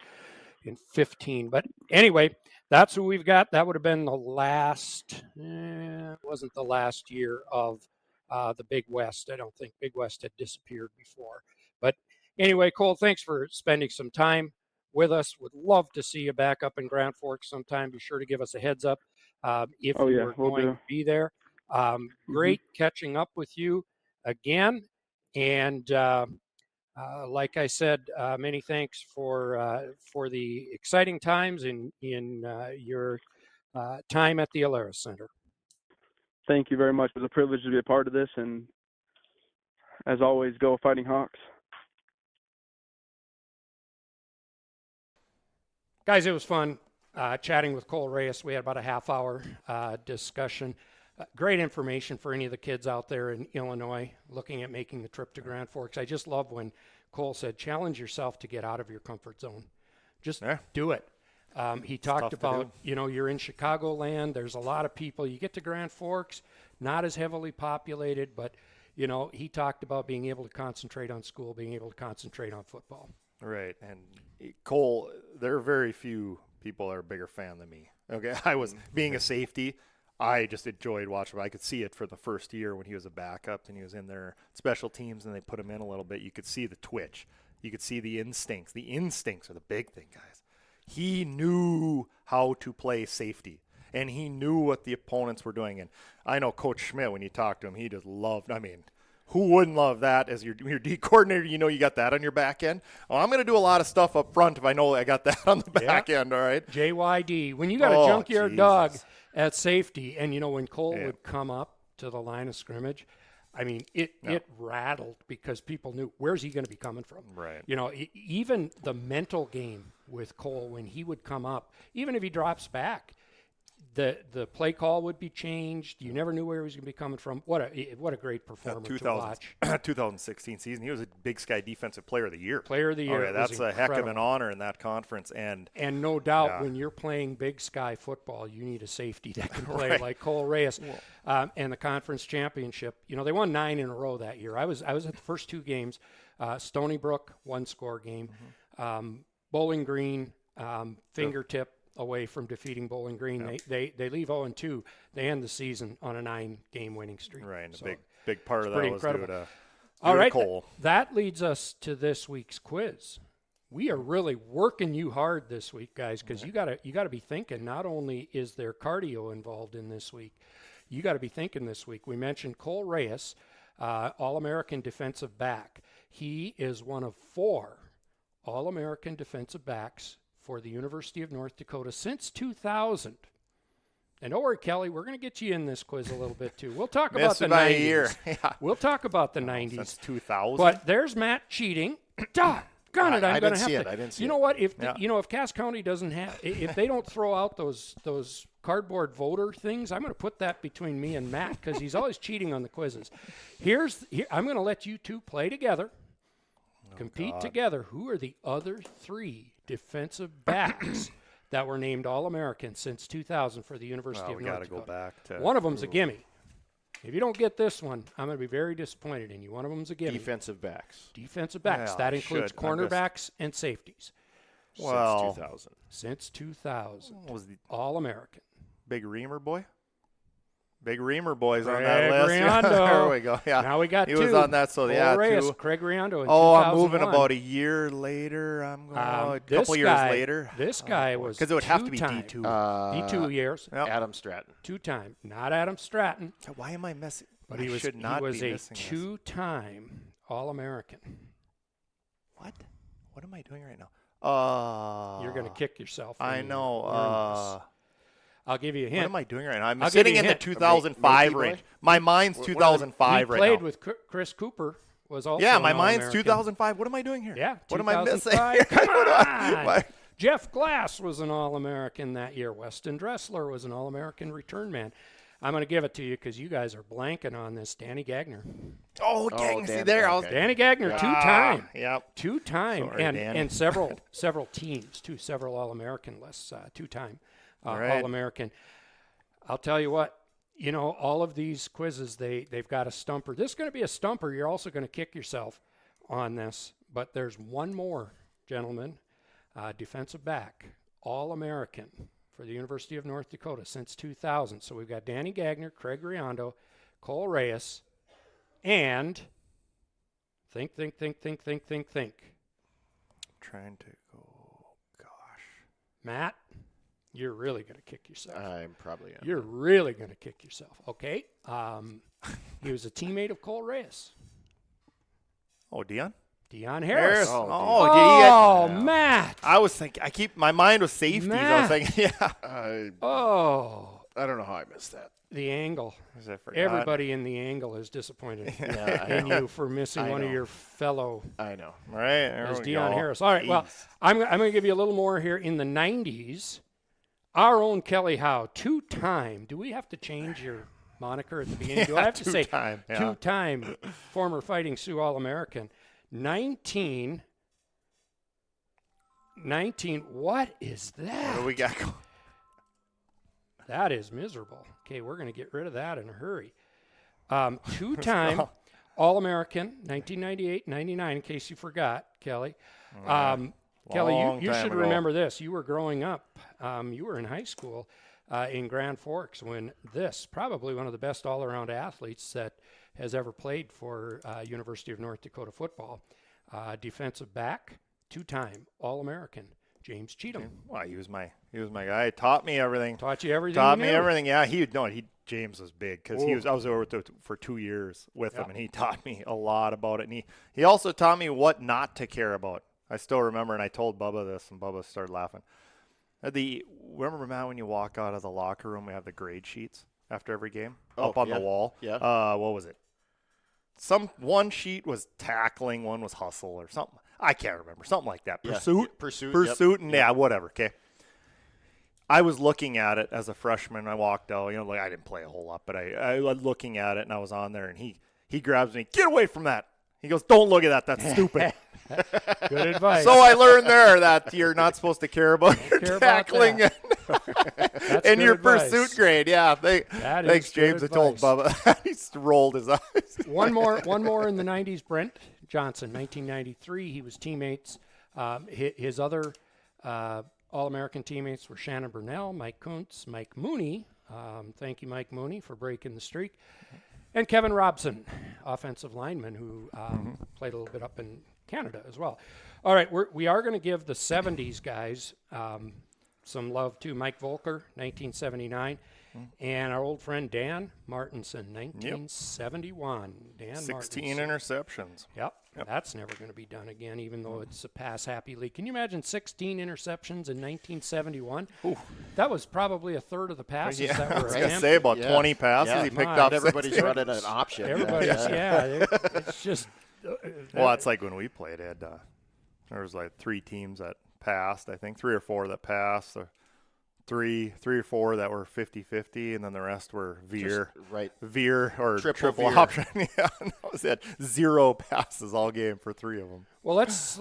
in 15. But anyway, that's who we've got. That would have been the last, it wasn't the last year of the Big West. I don't think Big West had disappeared before. But Anyway, Cole, thanks for spending some time with us. Would love to see you back up in Grand Forks sometime. Be sure to give us a heads up if Oh you yeah, are we'll going do. to be there. Great catching up with you again. And like I said, many thanks for the exciting times in your time at the Alerus Center. Thank you very much. It was a privilege to be a part of this, and as always, go Fighting Hawks. Guys, it was fun chatting with Cole Reyes. We had about a half-hour discussion. Great information for any of the kids out there in Illinois looking at making the trip to Grand Forks. I just love when Cole said, challenge yourself to get out of your comfort zone. Just do it. He talked about, you're in Chicagoland. There's a lot of people. You get to Grand Forks, not as heavily populated, but, he talked about being able to concentrate on school, being able to concentrate on football. Right. And Cole, there are very few people that are a bigger fan than me. Okay. I was being a safety. I just enjoyed watching him. I could see it for the first year when he was a backup and he was in their special teams and they put him in a little bit. You could see the twitch. You could see the instincts. The instincts are the big thing, guys. He knew how to play safety, and he knew what the opponents were doing. And I know Coach Schmidt, when you talk to him, he just loved – I mean, who wouldn't love that as your D coordinator? You got that on your back end. Oh, I'm going to do a lot of stuff up front if I know I got that on the back end, all right? JYD. When you got a junkyard dog at safety, and, when Cole would come up to the line of scrimmage, I mean, it rattled because people knew, where's he going to be coming from? Right. Even the mental game with Cole, when he would come up, even if he drops back, the play call would be changed. You never knew where he was going to be coming from. What a great performer to watch. 2016 season, he was a Big Sky Defensive Player of the Year. Player of the Year. Oh, yeah, that's a heck of an honor in that conference. And no doubt, when you're playing Big Sky football, you need a safety that can play like Cole Reyes. And the conference championship, they won 9 in a row that year. I was at the first 2 games. Stony Brook, 1-score game. Bowling Green, fingertip away from defeating Bowling Green. They leave 0-2. They end the season on a 9-game winning streak. Right, and so a big part of that was incredible. due to All right, Cole. That leads us to this week's quiz. We are really working you hard this week, guys, because you gotta be thinking. Not only is there cardio involved in this week, you got to be thinking this week. We mentioned Cole Reyes, All-American defensive back. He is one of 4 All-American defensive backs for the University of North Dakota since 2000. And don't worry, Kelly, we're going to get you in this quiz a little bit too. We'll talk about the 90s. Year. We'll talk about the 90s. Since 2000. But there's Matt cheating. Got it. I'm going to have to. I didn't see you know what? If if Cass County doesn't have, if they don't throw out those cardboard voter things, I'm going to put that between me and Matt because he's always cheating on the quizzes. I'm going to let you two play together, compete together. Who are the other 3 defensive backs that were named All-American since 2000 for the University of North Dakota? Go back to one of them's a gimme. If you don't get this one, I'm going to be very disappointed in you. One of them's a gimme. Defensive backs. Defensive backs. Well, that includes cornerbacks and safeties. Well, since 2000. Since 2000. Was the All-American. Big Reamer boy? Big Reamer boys on Craig that list. Riondo. There we go. Yeah. Now we got 2. He was on that, so Cole Reyes, 2. Craig Riondo in 2001. I'm moving about a year later. I'm going a couple years later. This guy was because it would have to be two-time. D2. D2 years. Yep. Adam Stratton. 2-time. Not Adam Stratton. Why am I missing? But I he was should not a be missing 2-time All-American. What? What am I doing right now? You're going to kick yourself. I know. I'll give you a hint. What am I doing right now? I'm I'll sitting give you in a the hint. 2005 range. My mind's 2005 he right played now. with Chris Cooper. Was also Yeah, an my mind's All-American. 2005. What am I doing here? Yeah, What am I missing? 2005. Come on. Why? Jeff Glass was an All-American that year. Weston Dressler was an All-American return man. I'm going to give it to you because you guys are blanking on this. Danny Gagner. Oh, Gagner, see Danny, there. I was, okay. Danny Gagner, 2-time. Yep. 2-time. Sorry, Danny. And several teams, too. Several All-American lists. 2-time right. All-American. I'll tell you what. All of these quizzes, they've got a stumper. This is going to be a stumper. You're also going to kick yourself on this. But there's one more, gentlemen. Defensive back, All-American for the University of North Dakota since 2000. So we've got Danny Gagner, Craig Riondo, Cole Reyes, and Think. Trying to go. Gosh. Matt, you're really going to kick yourself. I'm probably am. You're really going to kick yourself. Okay. He was a teammate of Cole Reyes. Oh, Dion Harris. Oh, Matt. I was thinking. My mind was safeties. I was thinking, yeah. I don't know how I missed that. The angle. I forgot. Everybody in the angle is disappointed in you for missing one of your fellow. I know. Right. As Dion Harris. All right. Well, I'm going to give you a little more here. In the 90s, our own Kelly Howe, two-time. Do we have to change your moniker at the beginning? Do I have to say two-time former Fighting Sioux All-American? 19. What is that? What do we got going? That is miserable. Okay, we're going to get rid of that in a hurry. Two-time All-American, 1998-99, in case you forgot, Kelly. Kelly, you should remember this. You were growing up. You were in high school in Grand Forks when this, probably one of the best all-around athletes that has ever played for University of North Dakota football, defensive back, two-time All-American, James Cheatham. Well, he was my guy. He taught me everything. Taught you everything. Taught me everything. Yeah, James was big because I was over for 2 years with him, and he taught me a lot about it. And he also taught me what not to care about. I still remember, and I told Bubba this, and Bubba started laughing. Remember, Matt, when you walk out of the locker room, we have the grade sheets after every game up on the wall. Yeah. What was it? One sheet was tackling, one was hustle or something. I can't remember. Something like that. Pursuit, and whatever. Okay. I was looking at it as a freshman. I walked out. I didn't play a whole lot, but I was looking at it, and I was on there, and he grabs me. Get away from that. He goes, don't look at that. That's stupid. Good advice. So I learned there that you're not supposed to care about your tackling and your pursuit grade. Yeah. Thanks, James. I told Bubba. He rolled his eyes. One more in the 90s, Brent Johnson, 1993. He was teammates. His other All-American teammates were Shannon Burnell, Mike Kuntz, Mike Mooney. Thank you, Mike Mooney, for breaking the streak. And Kevin Robson, offensive lineman who played a little bit up in Canada as well. All right, we are going to give the 70s guys some love too. Mike Volker, 1979, and our old friend Dan Martinson, 1971. Dan 16 Martinson. Interceptions. Yep. That's never going to be done again, even though it's a pass-happy league. Can you imagine 16 interceptions in 1971? Ooh. That was probably a third of the passes that were I was going to say about 20 passes he picked up. Everybody's running an option. It's just well, it's like when we played, Ed. There was like 3 teams that passed, I think, 3 or 4 that passed. Three or 4 that were 50-50, and then the rest were veer or triple option. Yeah, that was it. 0 passes all game for 3 of them. Well, let's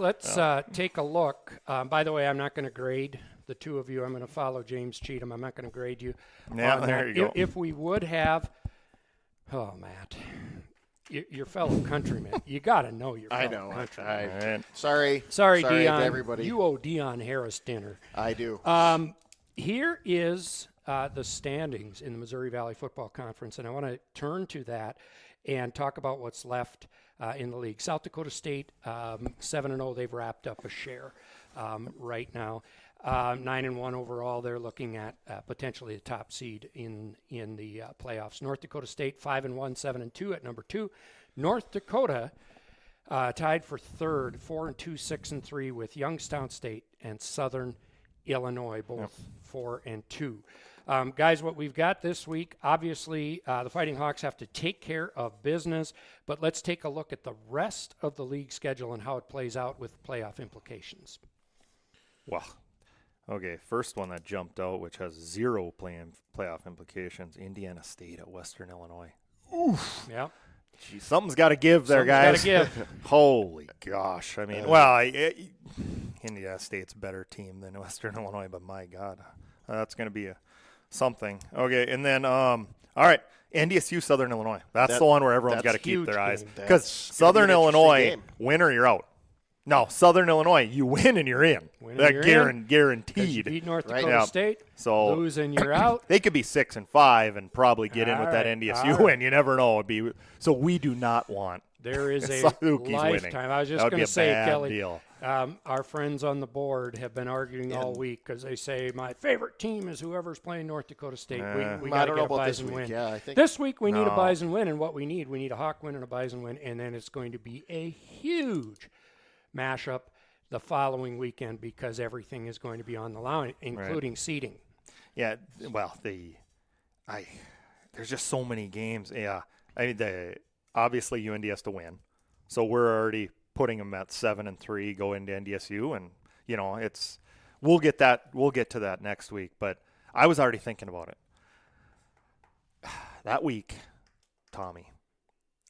take a look. By the way, I'm not going to grade the 2 of you. I'm going to follow James Cheatham. I'm not going to grade you. Yeah, there you go. If we would have, Matt, your fellow countrymen, you got to know your fellow countrymen. Sorry, Dion. to everybody. You owe Dion Harris dinner. I do. Here is the standings in the Missouri Valley Football Conference, and I want to turn to that and talk about what's left in the league. South Dakota State, 7-0. They've wrapped up a share right now. 9-1 overall. They're looking at potentially a top seed in the playoffs. North Dakota State, 5-1, 7-2 at number 2. North Dakota tied for third, 4-2, 6-3 with Youngstown State and Southern Illinois, both 4-2. Guys, what we've got this week, obviously the Fighting Hawks have to take care of business, but let's take a look at the rest of the league schedule and how it plays out with playoff implications. Well, okay, first one that jumped out, which has 0 playoff implications, Indiana State at Western Illinois. Oof. Yeah. Jeez, something's got to give there, guys. Got to give. Holy gosh. I mean, Indiana State's a better team than Western Illinois, but my God, that's going to be something. Okay, and then, all right, NDSU Southern Illinois. That's the one where everyone's got to keep their eyes. Because Southern Illinois, win or you're out. No, Southern Illinois, you win and you're in. Guaranteed. You beat North Dakota State, so lose and you're out. They could be 6-5 and probably get in with that NDSU win. You never know. So we do not want There is a Suzuki's lifetime. winning. I was just That would going be to a say, bad Kelly, deal. Our friends on the board have been arguing all week because they say my favorite team is whoever's playing North Dakota State. We got to get a Bison win. Yeah, I think This week we need a Bison win, and what we need a Hawk win and a Bison win, and then it's going to be a huge mashup the following weekend because everything is going to be on the line, including seeding. Yeah, well, there's just so many games. Yeah, I mean, obviously UND has to win, so we're already putting them at 7-3, go into NDSU, and we'll get to that next week. But I was already thinking about it that week.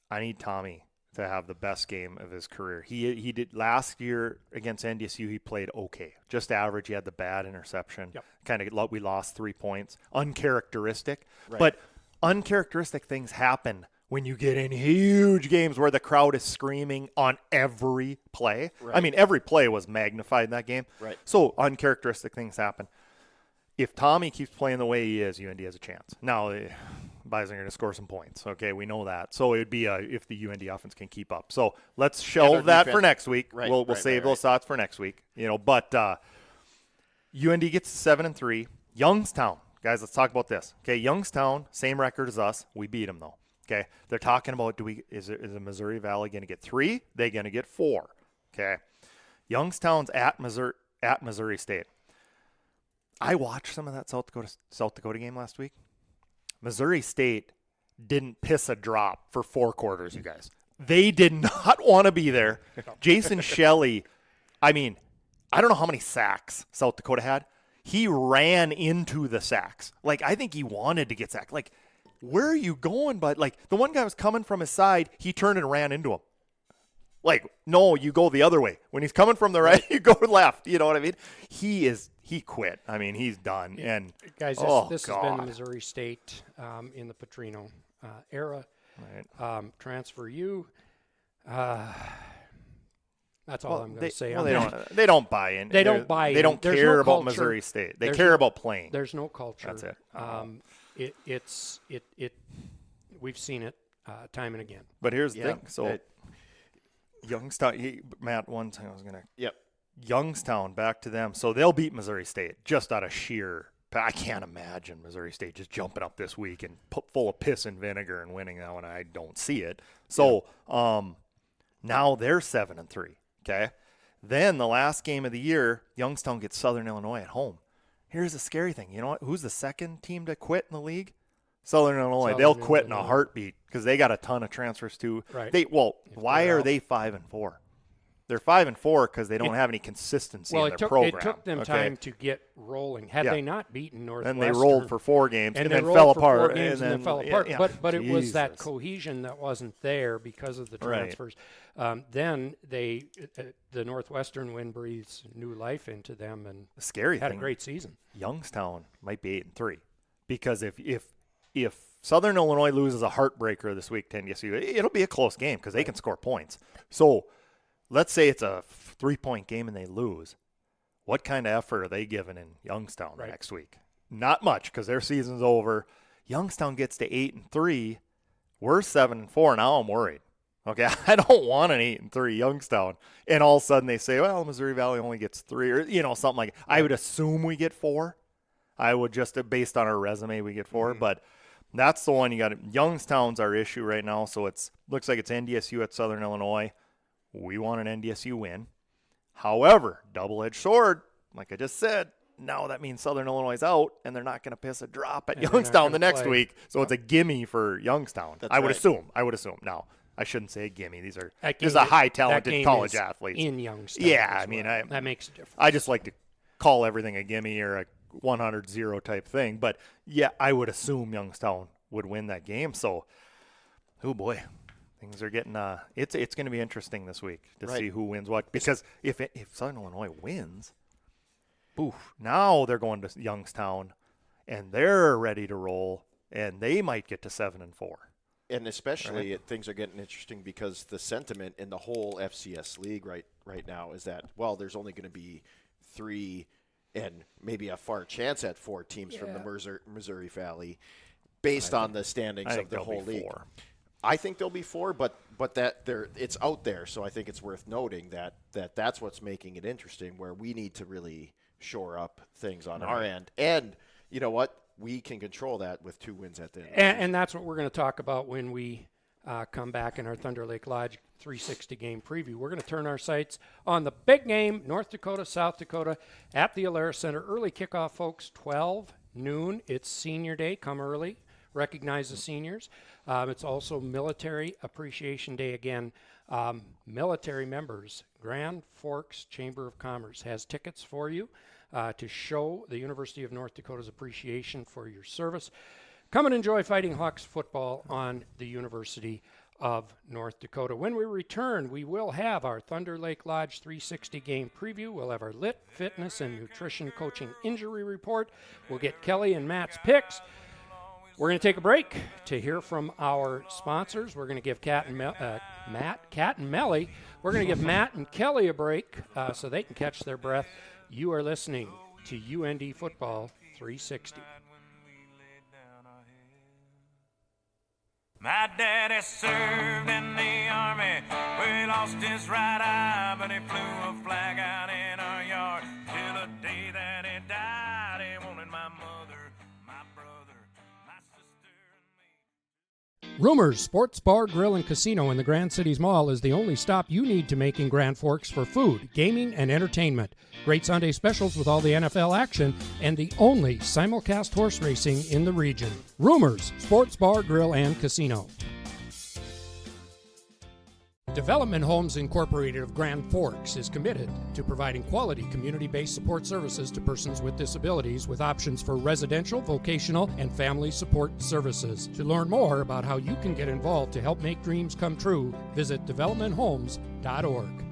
I need Tommy to have the best game of his career. He did last year against NDSU. He played okay, just average. He had the bad interception. Yep. We lost 3 points, uncharacteristic. Right. But uncharacteristic things happen when you get in huge games where the crowd is screaming on every play. Right. I mean, every play was magnified in that game. Right. So uncharacteristic things happen. If Tommy keeps playing the way he is, UND has a chance. Now, Bison are going to score some points. Okay, we know that. So it would be if the UND offense can keep up. So let's shelve that for next week. Right, we'll save those thoughts for next week. But UND gets 7-3. Youngstown, guys, let's talk about this. Okay, Youngstown, same record as us. We beat them though. Okay, they're talking about is the Missouri Valley going to get 3? They're going to get 4. Okay, Youngstown's at Missouri State. I watched some of that South Dakota game last week. Missouri State didn't piss a drop for 4 quarters, you guys. They did not want to be there. Jason Shelley, I mean, I don't know how many sacks South Dakota had. He ran into the sacks. Like, I think he wanted to get sacked. Like, where are you going? But, like, the one guy was coming from his side. He turned and ran into him. Like, no, you go the other way. When he's coming from the right, you go left. You know what I mean? He quit. I mean, he's done. And guys, this has been the Missouri State in the Petrino era. Right. Transfer you. That's all I'm going to say. They don't buy in. They don't buy in. They don't care about Missouri State. They care about playing. There's no culture. That's it. We've seen it time and again. But here's the thing. So Youngstown, Matt, one time I was going to. Yep. Youngstown, back to them. So they'll beat Missouri State just out of sheer. I can't imagine Missouri State just jumping up this week and full of piss and vinegar and winning that one. I don't see it. So now they're 7-3. Okay. Then the last game of the year, Youngstown gets Southern Illinois at home. Here's the scary thing. You know what? Who's the second team to quit in the league? Southern Illinois. They'll quit in a heartbeat because they got a ton of transfers too. Right. Why are they 5-4? They're 5-4 because they don't have any consistency in their program. It took them time to get rolling. Had they not beaten Northwestern, and they rolled for 4 games and then fell apart. But it was that cohesion that wasn't there because of the transfers. Right. Then the Northwestern win breathes new life into them, and the scary had thing, a great season. Youngstown might be 8-3 because if Southern Illinois loses a heartbreaker this week to NDSU, it'll be a close game because they can score points. So. Let's say it's a 3-point game and they lose. What kind of effort are they giving in Youngstown next week? Not much because their season's over. Youngstown gets to 8-3. We're 7-4. Now I'm worried. Okay, I don't want an 8-3 Youngstown. And all of a sudden they say, well, Missouri Valley only gets 3 or something like that. I would assume we get 4. I would just, based on our resume, we get 4. Mm-hmm. But that's the one you got. Youngstown's our issue right now. So looks like it's NDSU at Southern Illinois. We want an NDSU win. However, double-edged sword, like I just said, now that means Southern Illinois is out, and they're not going to piss a drop at Youngstown the next week. So it's a gimme for Youngstown. I would assume. Now, I shouldn't say a gimme. This is a high-talented college athlete. In Youngstown. Yeah, I mean, that makes a difference. I just like to call everything a gimme or a 100-0 type thing. But, yeah, I would assume Youngstown would win that game. So, oh, boy. Things are getting it's going to be interesting this week to see who wins what, because if Southern Illinois wins, now they're going to Youngstown and they're ready to roll and they might get to 7-4. And especially things are getting interesting because the sentiment in the whole FCS league right now is that, well, there's only going to be 3 and maybe a far chance at 4 teams from the Missouri Valley based on the standings of the whole league. I think they'll be 4, but it's out there, so I think it's worth noting that's what's making it interesting, where we need to really shore up things on our end. And you know what? We can control that with 2 wins at the end. And that's what we're going to talk about when we come back in our Thunder Lake Lodge 360 game preview. We're going to turn our sights on the big game, North Dakota, South Dakota, at the Alerus Center. Early kickoff, folks, 12 noon. It's senior day. Come early. Recognize the seniors. It's also Military Appreciation Day again. Military members, Grand Forks Chamber of Commerce has tickets for you to show the University of North Dakota's appreciation for your service. Come and enjoy Fighting Hawks football on the University of North Dakota. When we return, we will have our Thunder Lake Lodge 360 game preview. We'll have our lit, fitness, and nutrition coaching injury report. We'll get Kelly and Matt's picks. We're going to take a break to hear from our sponsors. We're going to give Cat and Melly. We're going to give Matt and Kelly a break so they can catch their breath. You are listening to UND Football 360. My daddy served in the army, where he lost his right eye, but he flew a flag out in our yard till the day that he died. He wanted my mother, my brother, my sister, and me. Rumors Sports Bar, Grill, and Casino in the Grand Cities Mall is the only stop you need to make in Grand Forks for food, gaming, and entertainment. Great Sunday specials with all the NFL action, and the only simulcast horse racing in the region. Rumors Sports Bar, Grill, and Casino. Development Homes Incorporated of Grand Forks is committed to providing quality community-based support services to persons with disabilities with options for residential, vocational, and family support services. To learn more about how you can get involved to help make dreams come true, visit developmenthomes.org.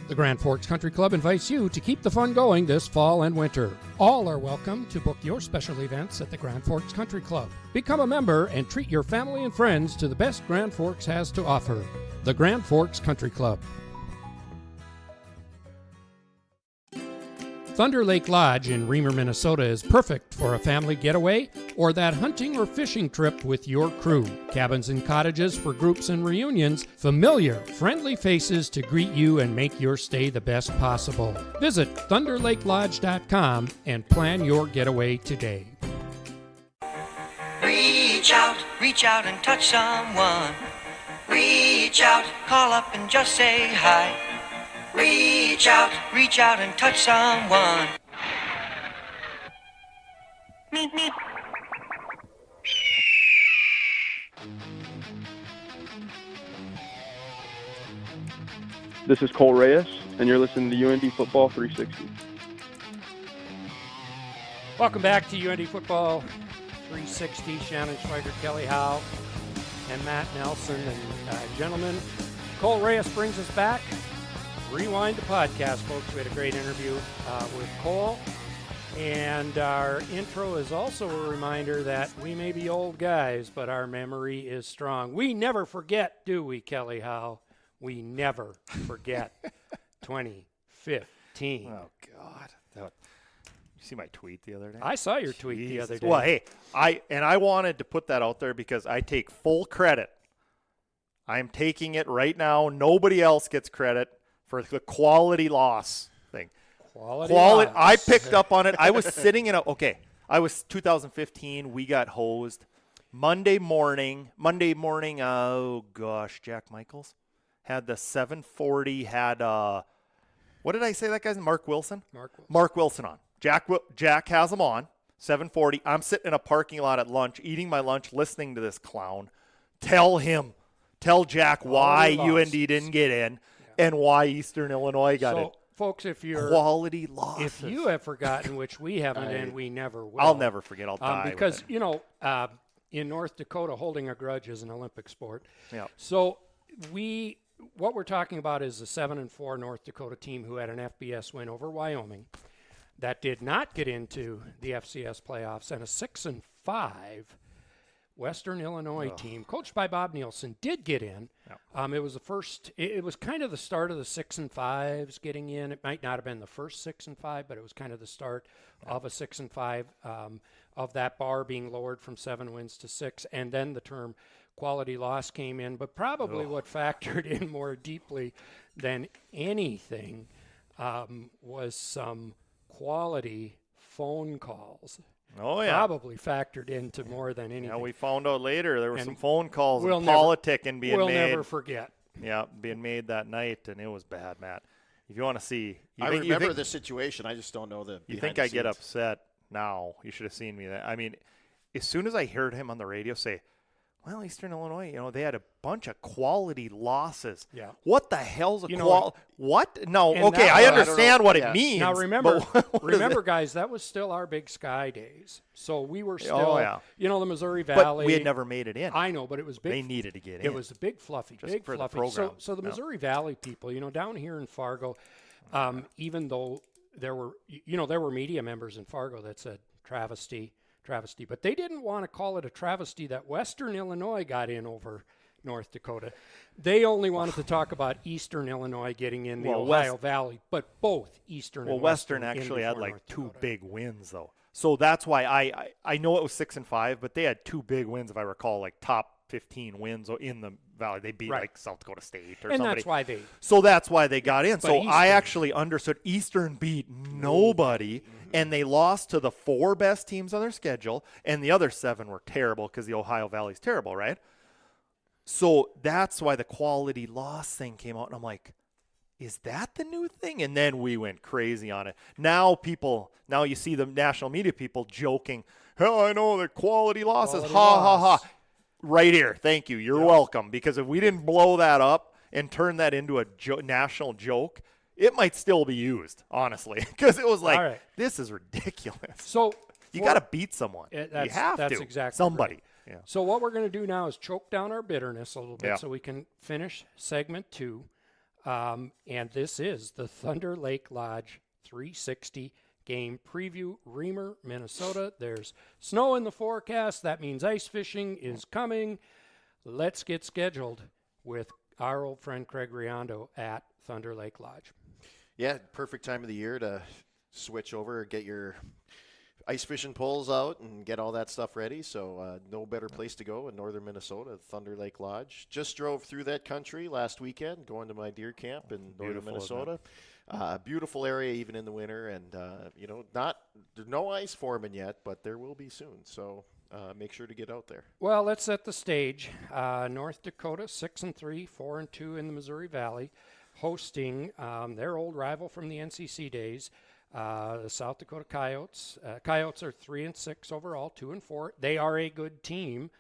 The Grand Forks Country Club invites you to keep the fun going this fall and winter. All are welcome to book your special events at the Grand Forks Country Club. Become a member and treat your family and friends to the best Grand Forks has to offer. The Grand Forks Country Club. Thunder Lake Lodge in Reamer, Minnesota is perfect for a family getaway or that hunting or fishing trip with your crew. Cabins and cottages for groups and reunions, familiar, friendly faces to greet you and make your stay the best possible. Visit thunderlakelodge.com and plan your getaway today. Reach out and touch someone. Reach out, call up and just say hi. Reach out and touch someone. Meep, meep. This is Cole Reyes, and you're listening to UND Football 360. Welcome back to UND Football 360. Shannon Schweiger, Kelly Howe, and Matt Nelson. And gentlemen, Cole Reyes brings us back. Rewind the podcast, folks. We had a great interview with Cole. And our intro is also a reminder that we may be old guys, but our memory is strong. We never forget, do we, Kelly Howe? We never forget 2015. Oh, God. You see my tweet the other day? I saw your tweet the other day. Well, hey, I wanted to put that out there because I take full credit. I'm taking it right now. Nobody else gets credit for the quality loss thing. Quality loss. I picked up on it. I was sitting in I was 2015. We got hosed. Monday morning, oh gosh, Jack Michaels had the 740, had, what did I say that guy's name? Mark Wilson on. Jack has him on, 740. I'm sitting in a parking lot at lunch, eating my lunch, listening to this clown. Tell Jack why UND didn't get in. And why Eastern Illinois got it. Folks, if you're quality losses. If you have forgotten, which we haven't, and we never will. I'll never forget. I'll die because in North Dakota, holding a grudge is an Olympic sport. Yeah. So what we're talking about is the 7-4 North Dakota team who had an FBS win over Wyoming that did not get into the FCS playoffs, and a 6-5 Western Illinois team, coached by Bob Nielsen, did get in. It was the first. It was kind of the start of the 6 and 5s getting in. It might not have been the first 6 and 5, but it was kind of the start of a 6 and 5 of that bar being lowered from 7 wins to 6, and then the term quality loss came in. But probably what factored in more deeply than anything was some quality phone calls. Oh, yeah. Probably factored into more than anything. Yeah, we found out later there were And some phone calls and politicking being we'll made. We'll never forget. Yeah, being made that night, and it was bad, Matt. If you want to see. I remember the situation. I just don't know the You think I get upset now. You should have seen me. I mean, as soon as I heard him on the radio say, well, Eastern Illinois, they had a bunch of quality losses. Yeah. What the hell's a quality? What? No, okay, that, I understand what it means. Now, remember, guys, that was still our Big Sky days. So we were still, the Missouri Valley. But we had never made it in. I know, but it was big. They needed to get in. It was a big, fluffy, Just for fluffy. The program. So the Missouri Valley people, down here in Fargo, even though there were media members in Fargo that said travesty, but they didn't want to call it a travesty that Western Illinois got in over North Dakota. They only wanted to talk about Eastern Illinois getting in the Ohio Valley, but both Eastern and Western Western actually had like North 2 Dakota. big wins, though. So that's why I know it was 6 and 5, but they had 2 big wins, if I recall, like top 15 wins in the Valley. They beat like South Dakota State or somebody. That's why they. So that's why they got in. So Eastern, I actually understood Eastern beat nobody, and they lost to the 4 best teams on their schedule, and the other 7 were terrible because the Ohio Valley's terrible, right? So that's why the quality loss thing came out, and I'm like, is that the new thing? And then we went crazy on it. Now you see the national media people joking, hell, I know the quality losses, ha. Right here, thank you, you're welcome. Because if we didn't blow that up and turn that into a national joke, it might still be used, honestly. Because it was like, this is ridiculous. So you got to beat someone. You have that's to. Exactly somebody. Right. Yeah. So what we're going to do now is choke down our bitterness a little bit Yeah. so we can finish segment 2. And this is the Thunder Lake Lodge 360 game preview, Reamer, Minnesota. There's snow in the forecast. That means ice fishing is coming. Let's get scheduled with our old friend Craig Riondo at Thunder Lake Lodge. Yeah, perfect time of the year to switch over, get your ice fishing poles out and get all that stuff ready. So no better place to go in northern Minnesota, Thunder Lake Lodge. Just drove through that country last weekend, going to my deer camp in northern Minnesota. Beautiful area even in the winter, and there's no ice forming yet, but there will be soon. So make sure to get out there. Well, let's set the stage. North Dakota 6-3, 4-2 in the Missouri Valley, hosting their old rival from the NCC days, the South Dakota Coyotes. Coyotes are 3-6 overall, 2-4. They are a good team,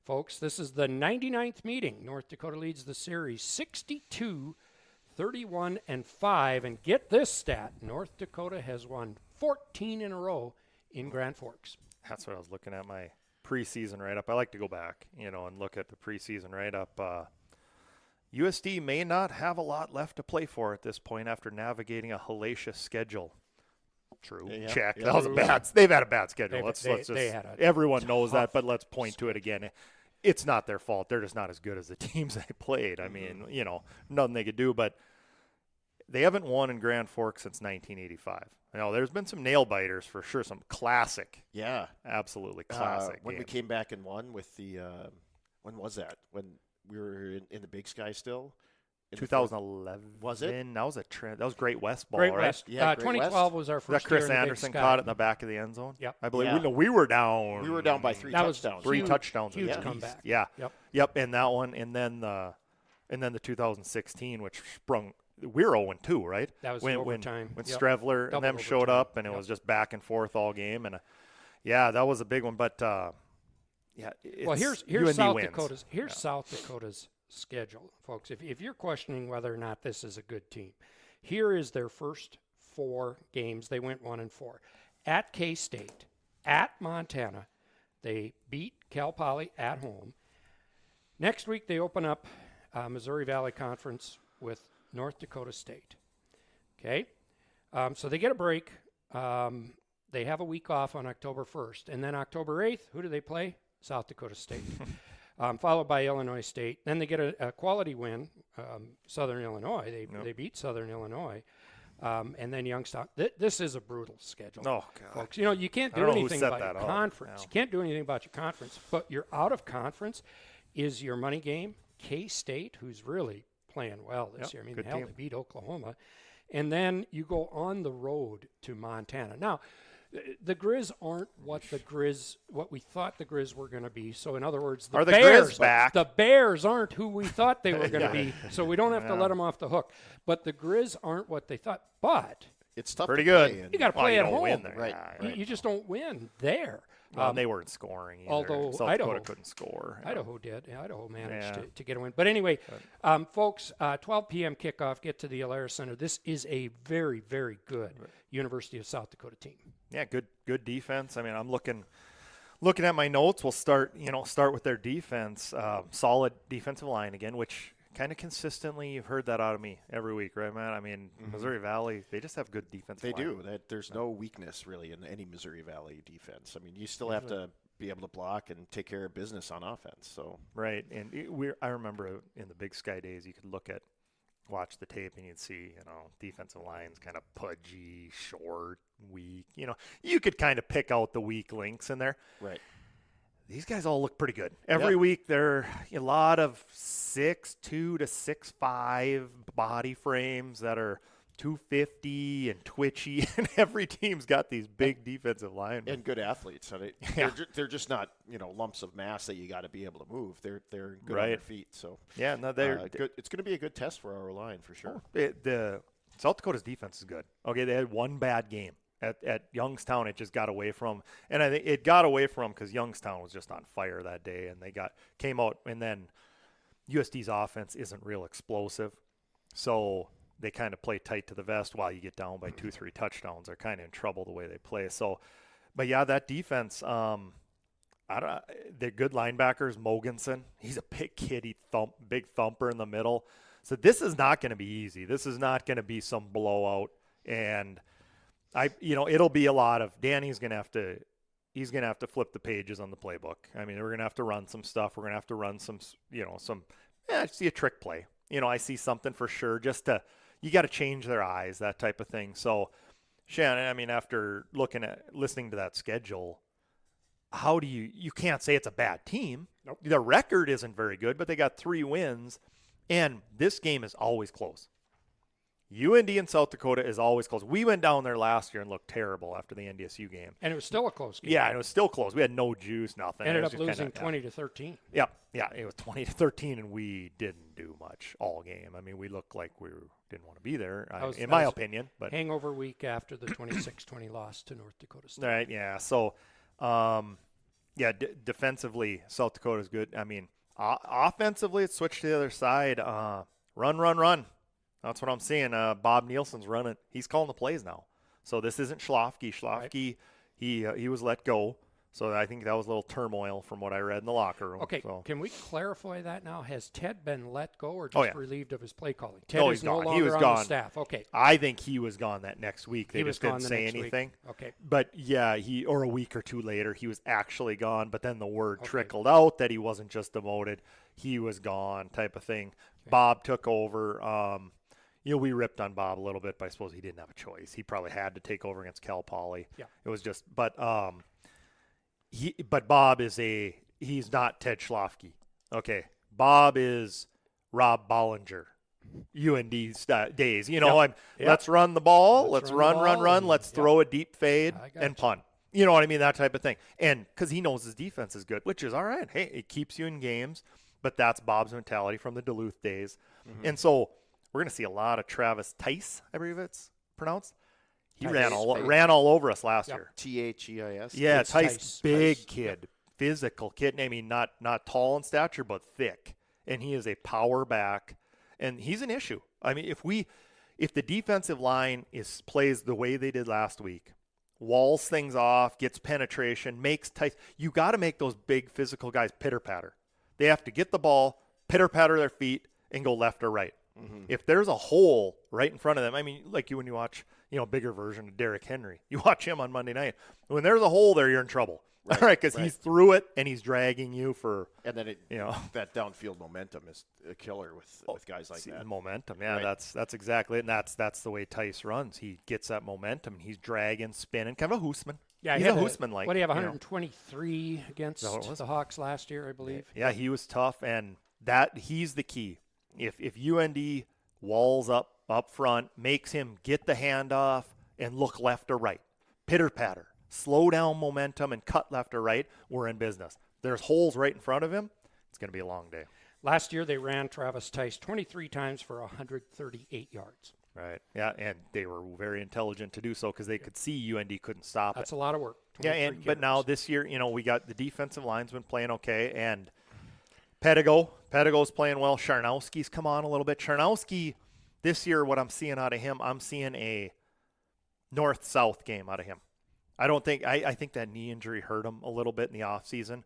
folks. This is the 99th meeting. North Dakota leads the series 62-31-5, and get this stat: North Dakota has won 14 in a row in Grand Forks. That's what I was looking at my preseason write-up. I like to go back, and look at the preseason write-up. USD may not have a lot left to play for at this point after navigating a hellacious schedule. True. Yeah, Check. yeah. That was they've had a bad schedule. Everyone knows that, but let's point to it again. It's not their fault. They're just not as good as the teams they played. I mean, nothing they could do, but they haven't won in Grand Forks since 1985. There's been some nail biters for sure, some classic. Yeah. Absolutely classic when games. we came back and won with the when was that? When we were in the Big Sky still? 2011. Was it? That was that was Great West ball, Great right? West. Yeah, Great 2012 West. was our That first Chris year in the Anderson Big Sky. caught it in the back of the end zone. Yep. I believe Yeah. we were down. We were down by 3 That was touchdowns. Three Huge- touchdowns. huge at least. comeback. Yeah. Yep. And that one, and then the 2016, which sprung. We were 0-2, right? That was when overtime. When Yep. Strevler and Double them showed overtime. up, and it was just back and forth all game, and that was a big one. But Well, here's UND South wins. Dakota's South Dakota's schedule, folks. If you're questioning whether or not this is a good team, here is their first 4 games. They went 1-4 at K-State, at Montana. They beat Cal Poly at home. Next week they open up Missouri Valley Conference with North Dakota State. Okay, so they get a break. They have a week off on October 1st, and then October 8th, who do they play? South Dakota State, followed by Illinois State. Then they get a quality win, Southern Illinois. They beat Southern Illinois. And then Youngstown. This is a brutal schedule, folks. You know, you can't do anything about your conference. You can't do anything about your conference. But your out of conference is your money game. K-State, who's really playing well this year. I mean, hell, they beat Oklahoma. And then you go on the road to Montana. Now, the Grizz aren't what we thought the Grizz were going to be. So, in other words, the Bears back. The Bears aren't who we thought they were going to be. So we don't have to let them off the hook. But the Grizz aren't what they thought. But it's tough. Pretty to good. Play you got to play at home, win there. Right? You just don't win there. They weren't scoring either. Although South Dakota couldn't score. Idaho did. Yeah, Idaho managed to get a win. But anyway, folks, 12 p.m. kickoff, get to the Alerus Center. This is a very, very good University of South Dakota team. Yeah, good defense. I mean, I'm looking at my notes. We'll start with their defense. Solid defensive line again, which kind of consistently you've heard that out of me every week, right, man? I mean, Missouri Valley, they just have good defense. They do. There's no weakness really in any Missouri Valley defense. I mean, you still have to be able to block and take care of business on offense. So right, and I remember in the Big Sky days, you could watch the tape and you'd see, defensive lines kind of pudgy, short, weak. You could kind of pick out the weak links in there. Right. These guys all look pretty good. Every week, they're a lot of 6'2" to 6'5" body frames that are 250 and twitchy, and every team's got these big defensive linemen. And good athletes. They're just not, lumps of mass that you got to be able to move. They're good on their feet. So they're good. It's going to be a good test for our line for sure. The South Dakota's defense is good. Okay, they had one bad game. At Youngstown, it just got away from, and I think it got away from because Youngstown was just on fire that day, and they came out, and then USD's offense isn't real explosive, so they kind of play tight to the vest while you get down by 2-3 touchdowns. They're kind of in trouble the way they play. So, but yeah, that defense, they're good linebackers. Mogensen, he's a big kid, big thumper in the middle. So this is not going to be easy. This is not going to be some blowout, and it'll be a lot of Danny's going to have to flip the pages on the playbook. I mean, we're going to have to run some stuff. We're going to have to run I see a trick play. I see something for sure you got to change their eyes, that type of thing. So Shannon, I mean, after listening to that schedule, how do you can't say it's a bad team. Nope. The record isn't very good, but they got 3 wins, and this game is always close. UND in South Dakota is always close. We went down there last year and looked terrible after the NDSU game. And it was still a close game. Yeah, and it was still close. We had no juice, nothing. Ended up losing 20-13. Yeah, it was 20-13, and we didn't do much all game. I mean, we looked like we didn't want to be there, in my opinion. But hangover week after the 26-20 loss to North Dakota State. Right, yeah. So, defensively, South Dakota's good. I mean, offensively, it's switched to the other side. Run. That's what I'm seeing. Bob Nielsen's running. He's calling the plays now. So this isn't Schlafke. Schlafke, he was let go. So I think that was a little turmoil from what I read in the locker room. Okay, so. Can we clarify that now? Has Ted been let go or just relieved of his play calling? Ted he's is no gone. longer He was on gone. The staff. Okay. I think he was gone that next week. They just didn't say anything. Week. Okay. But or a week or two later, he was actually gone. But then the word trickled out that he wasn't just demoted. He was gone, type of thing. Okay. Bob took over. We ripped on Bob a little bit, but I suppose he didn't have a choice. He probably had to take over against Cal Poly. Yeah. It was just, but Bob he's not Ted Schlafke. Okay. Bob is Rob Bollinger, UND days. Let's run the ball. Let's run. Let's throw a deep fade and punt. You know what I mean? That type of thing. And because he knows his defense is good, which is all right. Hey, it keeps you in games, but that's Bob's mentality from the Duluth days. Mm-hmm. And so, we're going to see a lot of Travis Tice, I believe it's pronounced. He ran all over us last year. Theis. Yeah, Tice, big kid, physical kid. I mean, not tall in stature, but thick. And he is a power back, and he's an issue. I mean, if the defensive line plays the way they did last week, walls things off, gets penetration, makes Tice. You got to make those big physical guys pitter-patter. They have to get the ball, pitter-patter their feet, and go left or right. Mm-hmm. If there's a hole right in front of them, I mean, like when you watch, bigger version of Derrick Henry. You watch him on Monday night. When there's a hole there, you're in trouble. Right, all right, because he's through it and he's dragging you for. And then that downfield momentum is a killer with guys like that. Momentum, yeah, right. That's exactly it. And that's the way Tice runs. He gets that momentum. He's dragging, spinning, kind of a Hoosman. Yeah, he's a Hoosman like. What do you have? 123 against the Hawks last year, I believe. Yeah, he was tough, and he's the key. If UND walls up front, makes him get the handoff and look left or right, pitter patter. Slow down momentum and cut left or right, we're in business. There's holes right in front of him. It's going to be a long day. Last year, they ran Travis Tice 23 times for 138 yards. Right. Yeah, and they were very intelligent to do so because they could see UND couldn't stop That's a lot of work. Yeah, but now this year, we got the defensive linesman playing okay, and Pedigo's playing well. Charnowski's come on a little bit. Charnowski, this year, what I'm seeing out of him, I'm seeing a north-south game out of him. I think that knee injury hurt him a little bit in the offseason,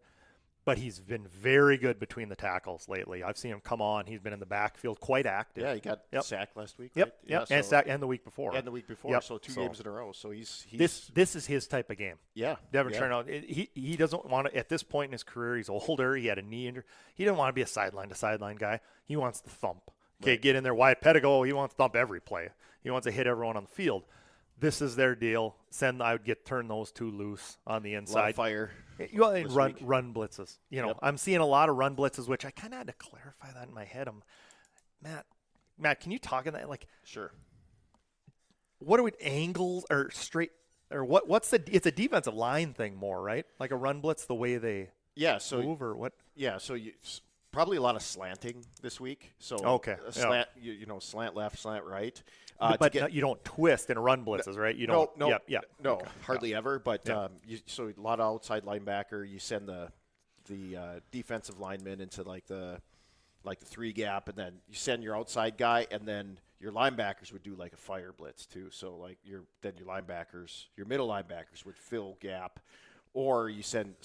but he's been very good between the tackles lately. I've seen him come on. He's been in the backfield quite active. Yeah, he got sacked last week. Yep, right? yep, Yeah, and the week before. Yep. So two games in a row. So he's this is his type of game. Yeah. Devin Charnow, he doesn't want to, at this point in his career, he's older. He had a knee injury. He didn't want to be a sideline-to-sideline guy. He wants to thump. Okay, get in there. Wyatt Pedigo, he wants to thump every play. He wants to hit everyone on the field. This is their deal. I would turn those two loose on the inside. A lot of fire. Run blitzes. I'm seeing a lot of run blitzes, which I kind of had to clarify that in my head. Matt, can you talk in that? Sure. What are we angles or straight or what? It's a defensive line thing more, right? Like a run blitz, the way they move or what? Yeah. So probably a lot of slanting this week. So slant, slant left, slant right. But you don't twist in run blitzes, right? You don't. No, hardly ever. But so a lot of outside linebacker. You send the defensive lineman into like the 3 gap, and then you send your outside guy, and then your linebackers would do like a fire blitz too. So like your middle linebackers would fill gap, or you send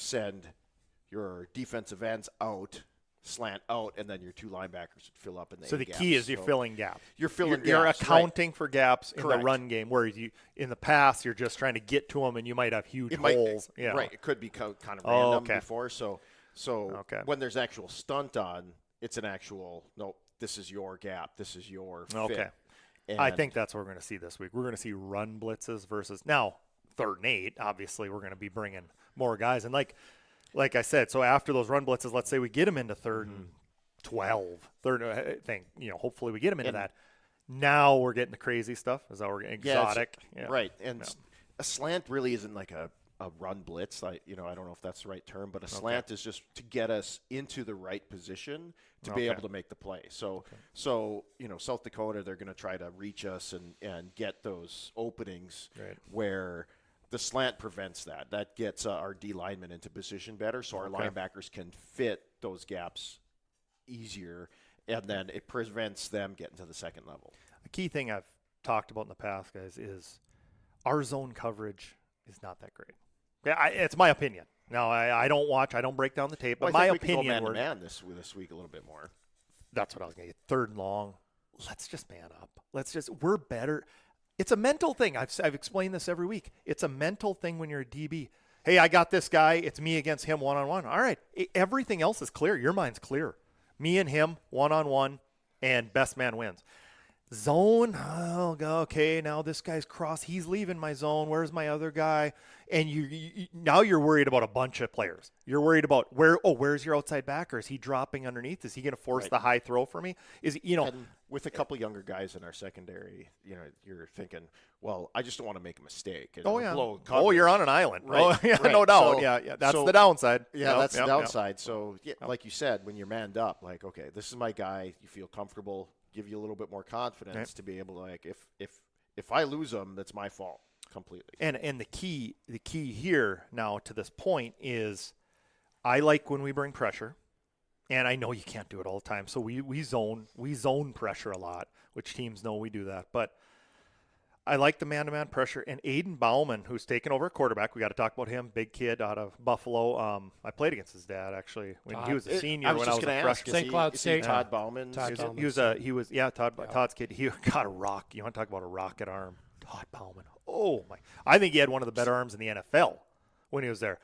your defensive ends out. Slant out, and then your 2 linebackers would fill up in the. So the key is you're filling gaps. You're filling gaps. You're accounting for gaps in Correct. the run game, where in the past you're just trying to get to them, and you might have huge holes. Right. It could be kind of random before. So when there's actual stunt on, it's an actual this is your gap. This is your fit. Okay. And I think that's what we're going to see this week. We're going to see run blitzes versus now 3rd and 8. Obviously, we're going to be bringing more guys, and like I said, so after those run blitzes, let's say we get them into 3rd and 12, hopefully we get them into that. Now we're getting the crazy stuff. Is that we're getting exotic? Right. And a slant really isn't like a run blitz. I don't know if that's the right term, but a slant is just to get us into the right position to be able to make the play. So South Dakota, they're going to try to reach us and get those openings where – the slant prevents that. That gets our D linemen into position better, so our linebackers can fit those gaps easier, and then it prevents them getting to the second level. A key thing I've talked about in the past, guys, is our zone coverage is not that great. It's my opinion. Now, I don't break down the tape, but my opinion. We can go man-to-man this week a little bit more. That's what I was going to get. 3rd and long. Let's just man up. We're better. It's a mental thing. I've explained this every week. It's a mental thing when you're a DB. Hey, I got this guy. It's me against him one-on-one. All right. Everything else is clear. Your mind's clear. Me and him one-on-one, and best man wins. Zone, okay, now this guy's cross. He's leaving my zone. Where's my other guy? And now you're worried about a bunch of players. You're worried about where's your outside backer? Is he dropping underneath? Is he going to force the high throw for me? And with a couple younger guys in our secondary, you're thinking, well, I just don't want to make a mistake. You're on an island. Right. No doubt. So, that's the downside. That's the downside. So, like you said, when you're manned up, like, okay, this is my guy. You feel comfortable. Give you a little bit more confidence to be able to, if I lose them, that's my fault completely. And the key here now to this point is, I like when we bring pressure, and I know you can't do it all the time. So we zone pressure a lot, which teams know we do that. But I like the man-to-man pressure. And Aiden Bauman, who's taken over at quarterback, we got to talk about him. Big kid out of Buffalo. I played against his dad actually when he was a senior. When I was a freshman. St. Cloud State. Todd Bauman. Todd's kid. He want to talk about a rocket arm. Todd Bauman. Oh, my. I think he had one of the better arms in the NFL when he was there.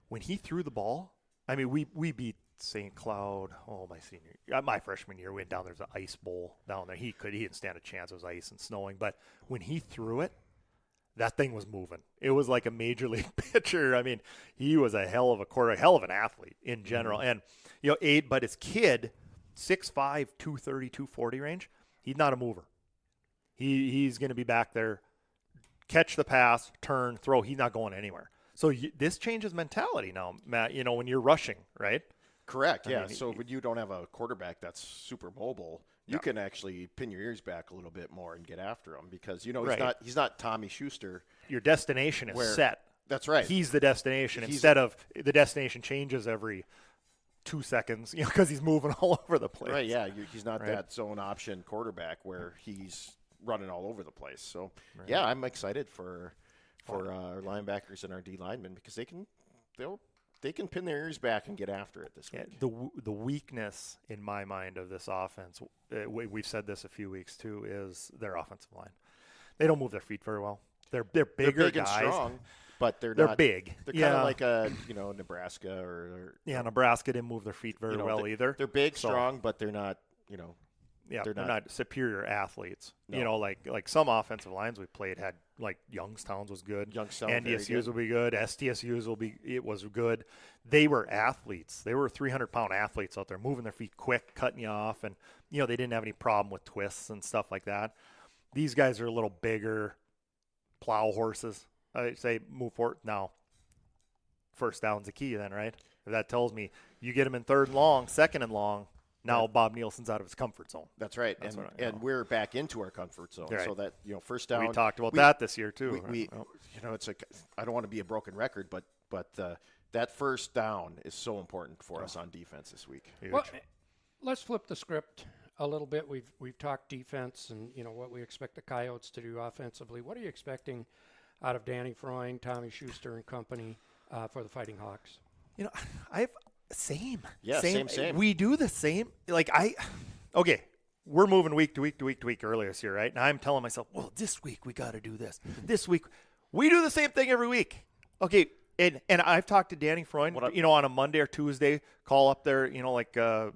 When he threw the ball, I mean, we beat St. Cloud, my freshman year. We went down, there's an ice bowl down there. He didn't stand a chance. It was ice and snowing. But when he threw it, that thing was moving. It was like a major league pitcher. I mean, he was a hell of a quarterback, hell of an athlete in general. And, but his kid, 6'5", 230, 240 range, he's not a mover. He's going to be back there, catch the pass, turn, throw. He's not going anywhere. So this changes mentality now, Matt, when you're rushing, right? Correct, yeah. So when you don't have a quarterback that's super mobile, you can actually pin your ears back a little bit more and get after him because, he's not Tommy Schuster. Your destination is set. That's right. He's the destination instead of the destination changes every 2 seconds, because he's moving all over the place. Right, yeah. He's not that zone option quarterback where he's running all over the place. So, yeah, I'm excited for our linebackers and our D linemen because they can pin their ears back and get after it this week. The weakness in my mind of this offense, we've said this a few weeks too, is their offensive line. They don't move their feet very well. They're bigger they're big guys, and strong, but they're not big. They're kind of like Nebraska or Nebraska didn't move their feet very well either. They're big, strong, but they're not. They're not superior athletes. No. Like some offensive lines we played had, like Youngstown's was good. NDSU's will be good. STSU's was good. They were athletes. They were 300-pound athletes out there moving their feet quick, cutting you off, and they didn't have any problem with twists and stuff like that. These guys are a little bigger, plow horses. I say move forward now. First down's the key then, right? That tells me you get them in third and long, second and long. Now Bob Nielsen's out of his comfort zone. That's right, and we're back into our comfort zone. Right. So that first down. We talked about that this year too. It's like I don't want to be a broken record, but that first down is so important for us on defense this week. Well, let's flip the script a little bit. We've talked defense and what we expect the Coyotes to do offensively. What are you expecting out of Danny Freund, Tommy Schuster, and company for the Fighting Hawks? Same. Yeah, same. We do the same. We're moving week to week to week to week earlier this year, right? And I'm telling myself, well, this week we got to do this. This week we do the same thing every week. Okay, and I've talked to Danny Freund, on a Monday or Tuesday, call up there,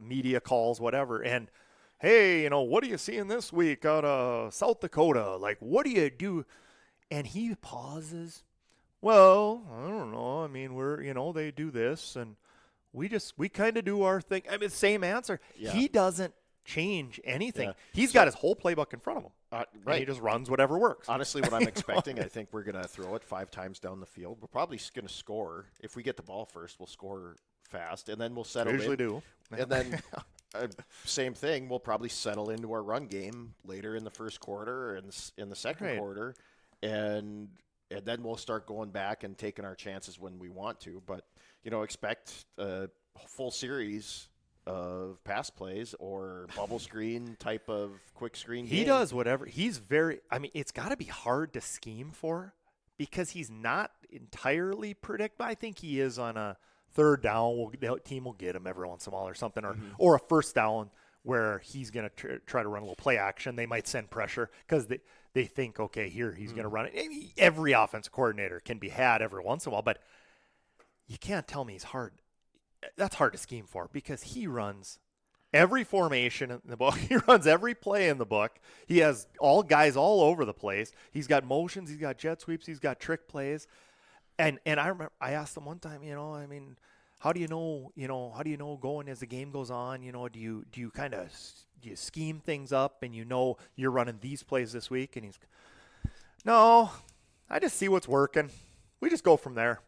media calls, whatever, and hey, what are you seeing this week out of South Dakota? Like, what do you do? And he pauses. Well, I don't know. I mean, they do this and we kind of do our thing. I mean, same answer. Yeah. He doesn't change anything. Yeah. He's got his whole playbook in front of him. Right. And he just runs whatever works. Honestly, what I'm expecting, I think we're going to throw it 5 times down the field. We're probably going to score. If we get the ball first, we'll score fast, and then we'll settle in. We usually do. And then same thing, we'll probably settle into our run game later in the first quarter and in the second quarter. And then we'll start going back and taking our chances when we want to. But, expect a full series of pass plays or bubble screen type of quick screen game. He does whatever. It's got to be hard to scheme for because he's not entirely predictable. I think he is on a third down. The team will get him every once in a while or something, or a first down where he's going to try to run a little play action. They might send pressure because they think, okay, here he's going to run it. Every offensive coordinator can be had every once in a while, but you can't tell me he's hard. That's hard to scheme for because he runs every formation in the book. He runs every play in the book. He has all guys all over the place. He's got motions. He's got jet sweeps. He's got trick plays. And I remember I asked him one time, how do you know going as the game goes on? Do you kind of do you scheme things up and you're running these plays this week? And he's, no, I just see what's working. We just go from there.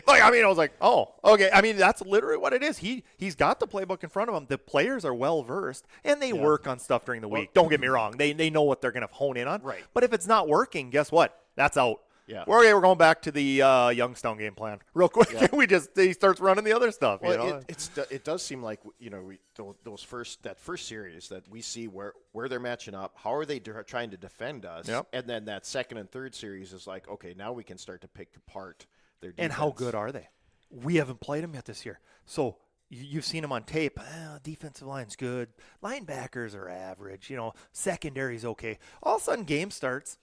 I was like, oh, okay. That's literally what it is. He's got the playbook in front of him. The players are well versed and they work on stuff during the week. Don't get me wrong. They know what they're going to hone in on. Right. But if it's not working, guess what? That's out. Yeah. We're going back to the Youngstown game plan real quick. Yeah. He starts running the other stuff. Well, it does seem like that first series that we see where they're matching up. How are they trying to defend us? Yep. And then that second and third series is like, okay, now we can start to pick apart their defense. And how good are they? We haven't played them yet this year, so you've seen them on tape. Defensive line's good. Linebackers are average. Secondary's okay. All of a sudden, game starts.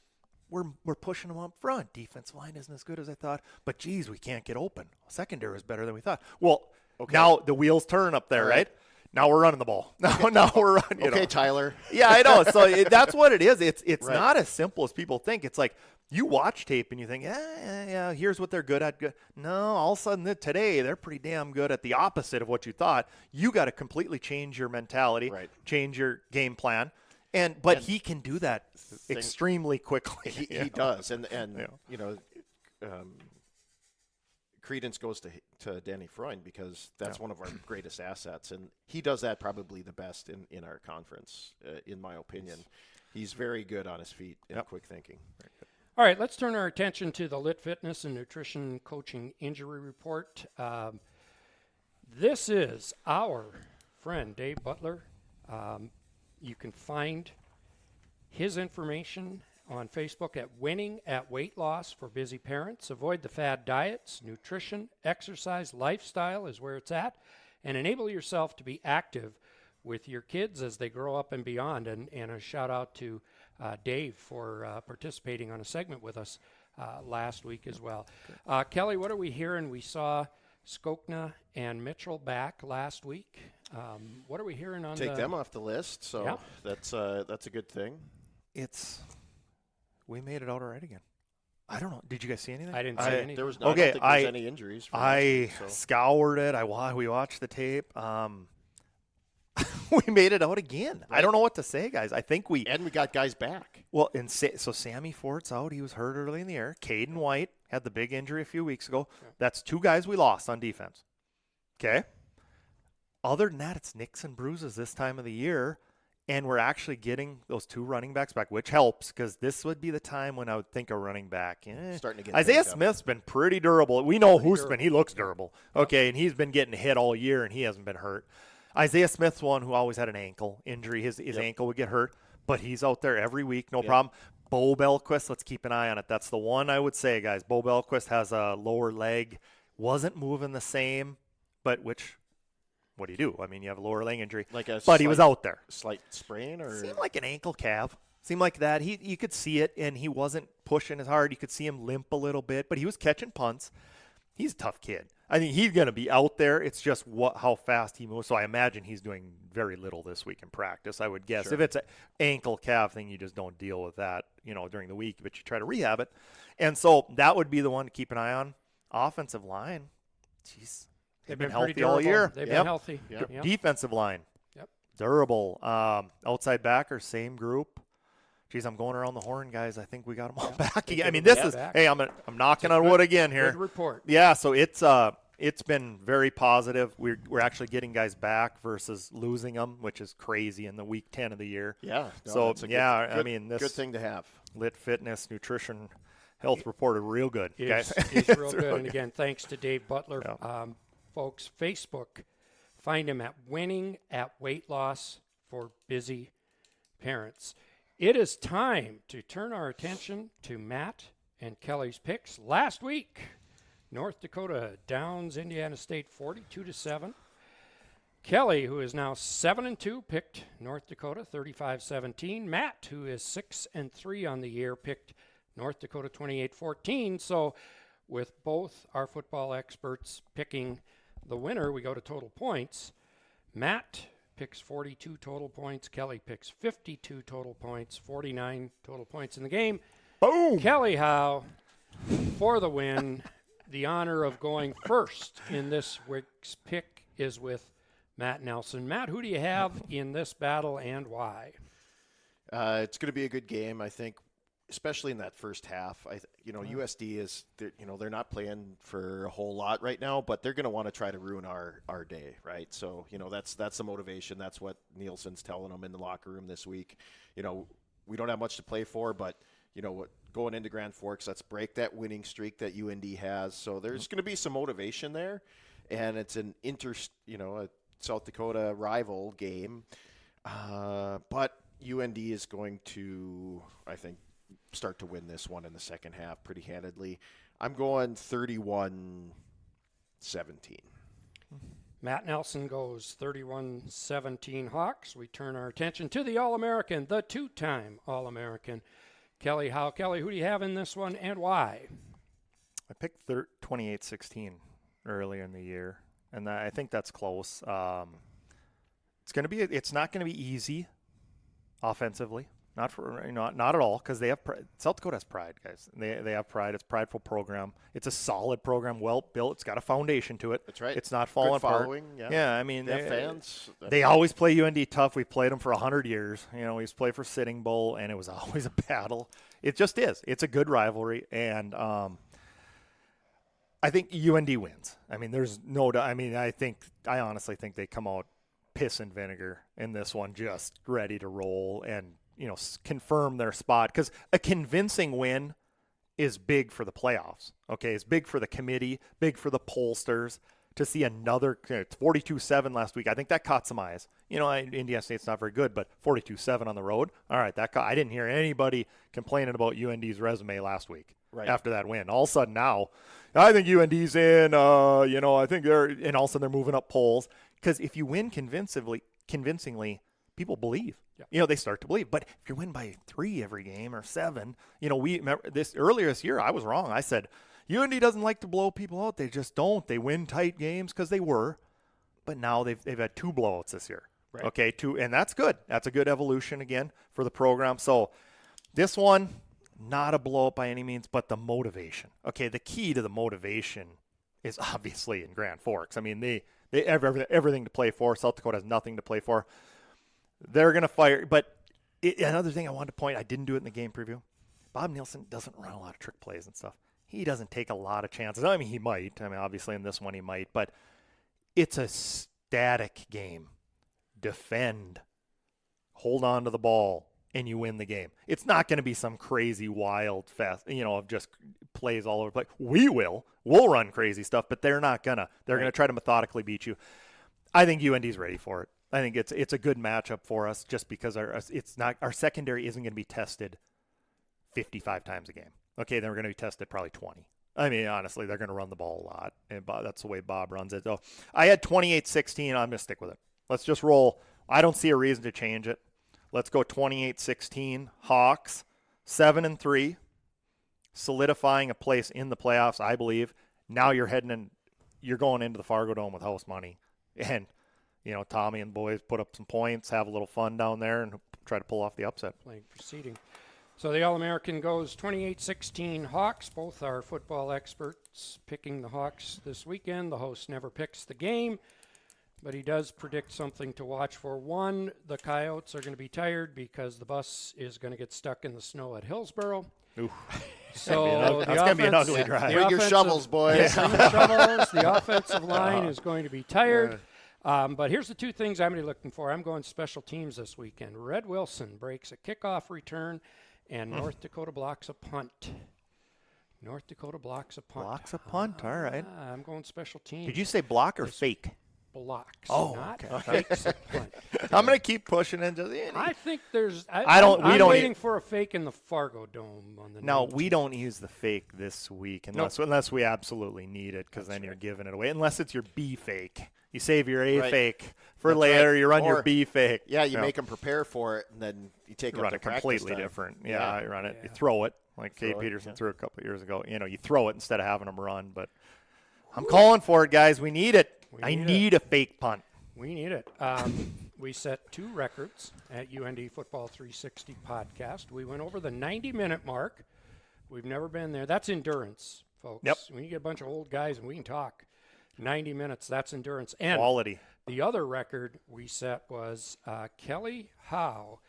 we're pushing them up front. Defensive line isn't as good as I thought, but geez, we can't get open. Secondary is better than we thought. Well, now the wheels turn up there, right? Now we're running the ball. Now we're running. Okay, Tyler. Yeah, I know. So that's what it is. It's Right. not as simple as people think. It's like you watch tape and you think, yeah, here's what they're good at. Good. No, all of a sudden today they're pretty damn good at the opposite of what you thought. You got to completely change your mentality, change your game plan. But he can do that extremely quickly. He does, and you know, credence goes to Danny Freund because that's one of our greatest assets, and he does that probably the best in our conference, in my opinion. He's very good on his feet and quick thinking. All right, let's turn our attention to the Lit Fitness and Nutrition Coaching Injury Report. This is our friend Dave Butler. You can find his information on Facebook at Winning at Weight Loss for Busy Parents. Avoid the fad diets. Nutrition, exercise, lifestyle is where it's at. And enable yourself to be active with your kids as they grow up and beyond. And a shout out to Dave for participating on a segment with us last week as well. Kelly, what are we hearing? We saw Skokna and Mitchell back last week. What are we hearing on Take them off the list, so that's a good thing. We made it out all right again. I don't know. Did you guys see anything? I didn't see anything. There was I don't think there was any injuries. Scoured it. We watched the tape. We made it out again. Right. I don't know what to say, guys. I think we got guys back. Well, so Sammy Fort's out. He was hurt early in the year. Caden White had the big injury a few weeks ago. Yeah. That's 2 guys we lost on defense. Okay. Other than that, it's nicks and bruises this time of the year. And we're actually getting those 2 running backs back, which helps because this would be the time when I would think a running back. Starting to get Isaiah Smith's been pretty durable. We know Hoosman, he looks durable. Okay, and he's been getting hit all year, and he hasn't been hurt. Isaiah Smith's one who always had an ankle injury. His ankle would get hurt, but he's out there every week, no problem. Bo Belquist, let's keep an eye on it. That's the one I would say, guys. Bo Belquist has a lower leg, wasn't moving the same, but what do you do? I mean, you have a lower leg injury, but he was out there. Slight sprain or seemed like an ankle calf. Seemed like that. You could see it, and he wasn't pushing as hard. You could see him limp a little bit, but he was catching punts. He's a tough kid. I think he's going to be out there. It's just how fast he moves. So I imagine he's doing very little this week in practice, I would guess. Sure. If it's an ankle calf thing, you just don't deal with that, during the week, but you try to rehab it. And so that would be the one to keep an eye on. Offensive line, jeez. They've been healthy all year. They've been healthy. Yep. Defensive line. Yep. Durable. Outside backer, same group. Geez, I'm going around the horn, guys. I think we got them all back again. I mean, this is – hey, I'm knocking on wood again here. Good report. Yeah, so it's been very positive. We're actually getting guys back versus losing them, which is crazy in the week 10 of the year. Yeah. No, this good thing to have. Lit Fitness, Nutrition, Health reported real good. It's real good. And again, thanks to Dave Butler. Yeah. Folks, Facebook, find him at Winning at Weight Loss for Busy Parents. It is time to turn our attention to Matt and Kelly's picks. Last week, North Dakota downs Indiana State 42-7. Kelly, who is now 7-2, picked North Dakota 35-17. Matt, who is 6-3 on the year, picked North Dakota 28-14. So with both our football experts picking the winner, we go to total points. Matt picks 42 total points. Kelly picks 52 total points, 49 total points in the game. Boom! Kelly Howe for the win. The honor of going first in this week's pick is with Matt Nelson. Matt, who do you have in this battle and why? It's going to be a good game, I think, especially in that first half. USD is, they're not playing for a whole lot right now, but they're going to want to try to ruin our day, right? So, that's the motivation. That's what Nielsen's telling them in the locker room this week. We don't have much to play for, but, going into Grand Forks, let's break that winning streak that UND has. So there's going to be some motivation there, and it's an a South Dakota rival game. But UND is going to, I think, start to win this one in the second half pretty handedly. I'm going 31-17. Matt Nelson goes 31-17 Hawks. We turn our attention to the All-American, the 2-time All-American, Kelly Howe. Kelly, who do you have in this one and why? I picked 28-16 earlier in the year, and I think that's close. It's not going to be easy offensively. Not at all, because they have South Dakota has pride, guys. They have pride. It's a prideful program. It's a solid program, well built. It's got a foundation to it. That's right. It's not falling apart. Following, yeah. Yeah, I mean, they have fans. They always play UND tough. We've played them for 100 years. We used to play for Sitting Bull, and it was always a battle. It just is. It's a good rivalry, and I think UND wins. I mean, there's no doubt. I mean, I honestly think they come out piss and vinegar in this one, just ready to roll and confirm their spot, because a convincing win is big for the playoffs. Okay, it's big for the committee, big for the pollsters to see another 42-7 last week. I think that caught some eyes. Indiana State's not very good, but 42-7 on the road. All right, I didn't hear anybody complaining about UND's resume last week. Right after that win, all of a sudden now, I think UND's in. I think and all of a sudden they're moving up polls, because if you win convincingly, people believe. Yeah. They start to believe. But if you win by 3 every game or 7, we remember earlier this year, I was wrong. I said, UND doesn't like to blow people out. They just don't. They win tight games because they were. But now they've had 2 blowouts this year. Right. Okay, 2, and that's good. That's a good evolution again for the program. So this one, not a blowout by any means, but the motivation. Okay, the key to the motivation is obviously in Grand Forks. I mean, they have everything to play for. South Dakota has nothing to play for. They're going to fire. But another thing I wanted to point, I didn't do it in the game preview. Bob Nielsen doesn't run a lot of trick plays and stuff. He doesn't take a lot of chances. I mean, he might. I mean, obviously in this one he might. But it's a static game. Defend. Hold on to the ball, and you win the game. It's not going to be some crazy, wild, fast, of just plays all over the place. We'll run crazy stuff, but they're not going to. They're going to try to methodically beat you. I think UND's ready for it. I think it's a good matchup for us, just because our secondary isn't going to be tested 55 times a game. Okay, then we're going to be tested probably 20. I mean, honestly, they're going to run the ball a lot, and that's the way Bob runs it. So I had 28-16. I'm going to stick with it. Let's just roll. I don't see a reason to change it. Let's go 28-16. Hawks, 7-3, solidifying a place in the playoffs, I believe. Now you're going into the Fargo Dome with house money, and Tommy and the boys put up some points, have a little fun down there, and try to pull off the upset. Playing proceeding. So the All-American goes 28-16 Hawks. Both are football experts picking the Hawks this weekend. The host never picks the game, but he does predict something to watch for. One, the Coyotes are going to be tired because the bus is going to get stuck in the snow at Hillsboro. Ooh. So that's going to be an ugly drive. Bring your shovels, boys. Bring your shovels. The offensive line is going to be tired. But here's the 2 things I'm really looking for. I'm going special teams this weekend. Red Wilson breaks a kickoff return, and North Dakota blocks a punt. North Dakota blocks a punt. Blocks a punt, all right. I'm going special teams. Did you say block or fake? Blocks, not fakes a punt. I'm going to keep pushing and just. I think there's. I'm waiting for a fake in the Fargo Dome on the. No, we don't use the fake this week unless we absolutely need it, because then you're giving it away. Unless it's your B fake, you save your A fake for later. Right. You run your B fake. Yeah, you make them prepare for it, and then you take it run it completely different. Yeah, you run it. You throw it like Kate Peterson threw a couple of years ago. You throw it instead of having them run. But I'm calling for it, guys. We need it. I need a fake punt. We need it. We set 2 records at UND Football 360 podcast. We went over the 90-minute mark. We've never been there. That's endurance, folks. Yep. When you get a bunch of old guys and we can talk 90 minutes, that's endurance. And quality. The other record we set was Kelly Howe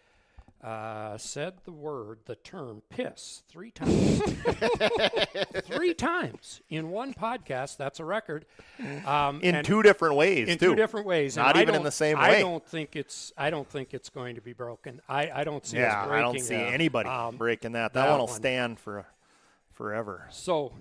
said the term piss 3 times. 3 times in one podcast. That's a record. In 2 different ways, in too. 2 different ways. Not even in the same way. I don't think it's going to be broken. I don't see us breaking. I don't see anybody breaking that. That one will stand for forever. So.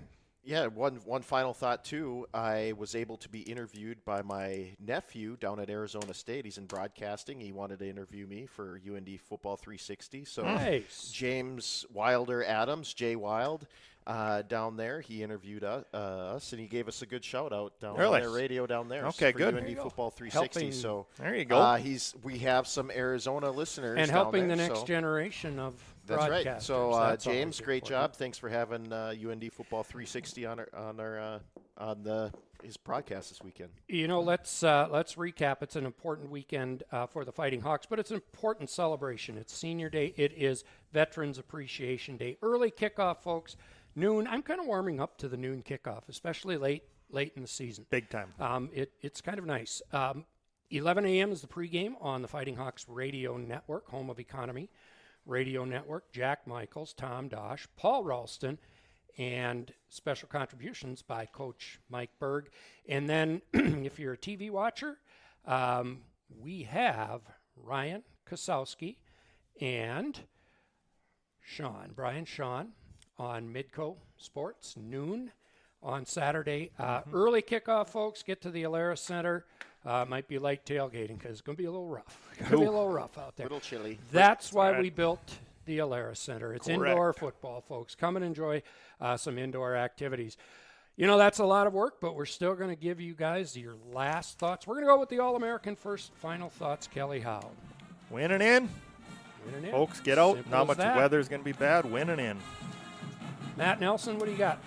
Yeah, one final thought, too. I was able to be interviewed by my nephew down at Arizona State. He's in broadcasting. He wanted to interview me for UND Football 360. So nice. James Wilder Adams, Jay Wild, down there. He interviewed us, and he gave us a good shout out down Really? on their radio down there. Okay, for good. UND Football 360. Helping, so there you go. We have some Arizona listeners and down helping there, the next so generation of that's broadcasters. right. So That's James, always great important. job. Thanks for having UND Football 360 on his broadcast this weekend. You know, let's recap. It's an important weekend for the Fighting Hawks, but it's an important celebration. It's Senior Day. It is Veterans Appreciation Day. Early kickoff, folks. Noon. I'm kind of warming up to the noon kickoff, especially late in the season. Big time. It's kind of nice. 11 a.m. is the pregame on the Fighting Hawks Radio Network, home of Economy Radio Network. Jack Michaels, Tom Dosh, Paul Ralston, and special contributions by Coach Mike Berg. And then if you're a TV watcher, we have Ryan Kosowski and Brian Sean on Midco Sports, noon on Saturday. Early kickoff, folks. Get to the Alerus Center. Might be light tailgating because it's going to be a little rough. It's going to be a little rough out there. A little chilly. That's why we built the Alerus Center. It's Correct. indoor football, folks. Come and enjoy some indoor activities. You know, that's a lot of work, but we're still going to give you guys your last thoughts. We're going to go with the All-American first. Final thoughts, Kelly Howe. Winning in. Winning in. Folks, get out. Simple Not as much that. weather's going to be bad. Winning in. Matt Nelson, what do you got?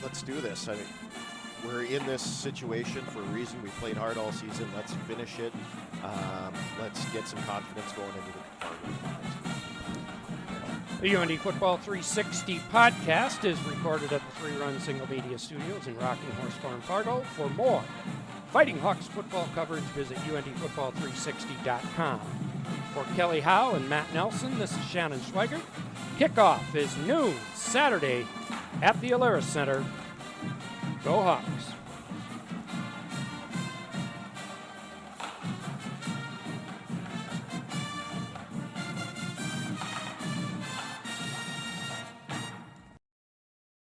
Let's do this. I mean, we're in this situation for a reason. We played hard all season. Let's finish it. Let's get some confidence going into the Fargo. The UND Football 360 podcast is recorded at the Three Run Single Media Studios in Rocking Horse Farm, Fargo. For more Fighting Hawks football coverage, visit UNDFootball360.com. For Kelly Howe and Matt Nelson, this is Shannon Schweigert. Kickoff is noon Saturday at the Alerus Center. Go Hawks.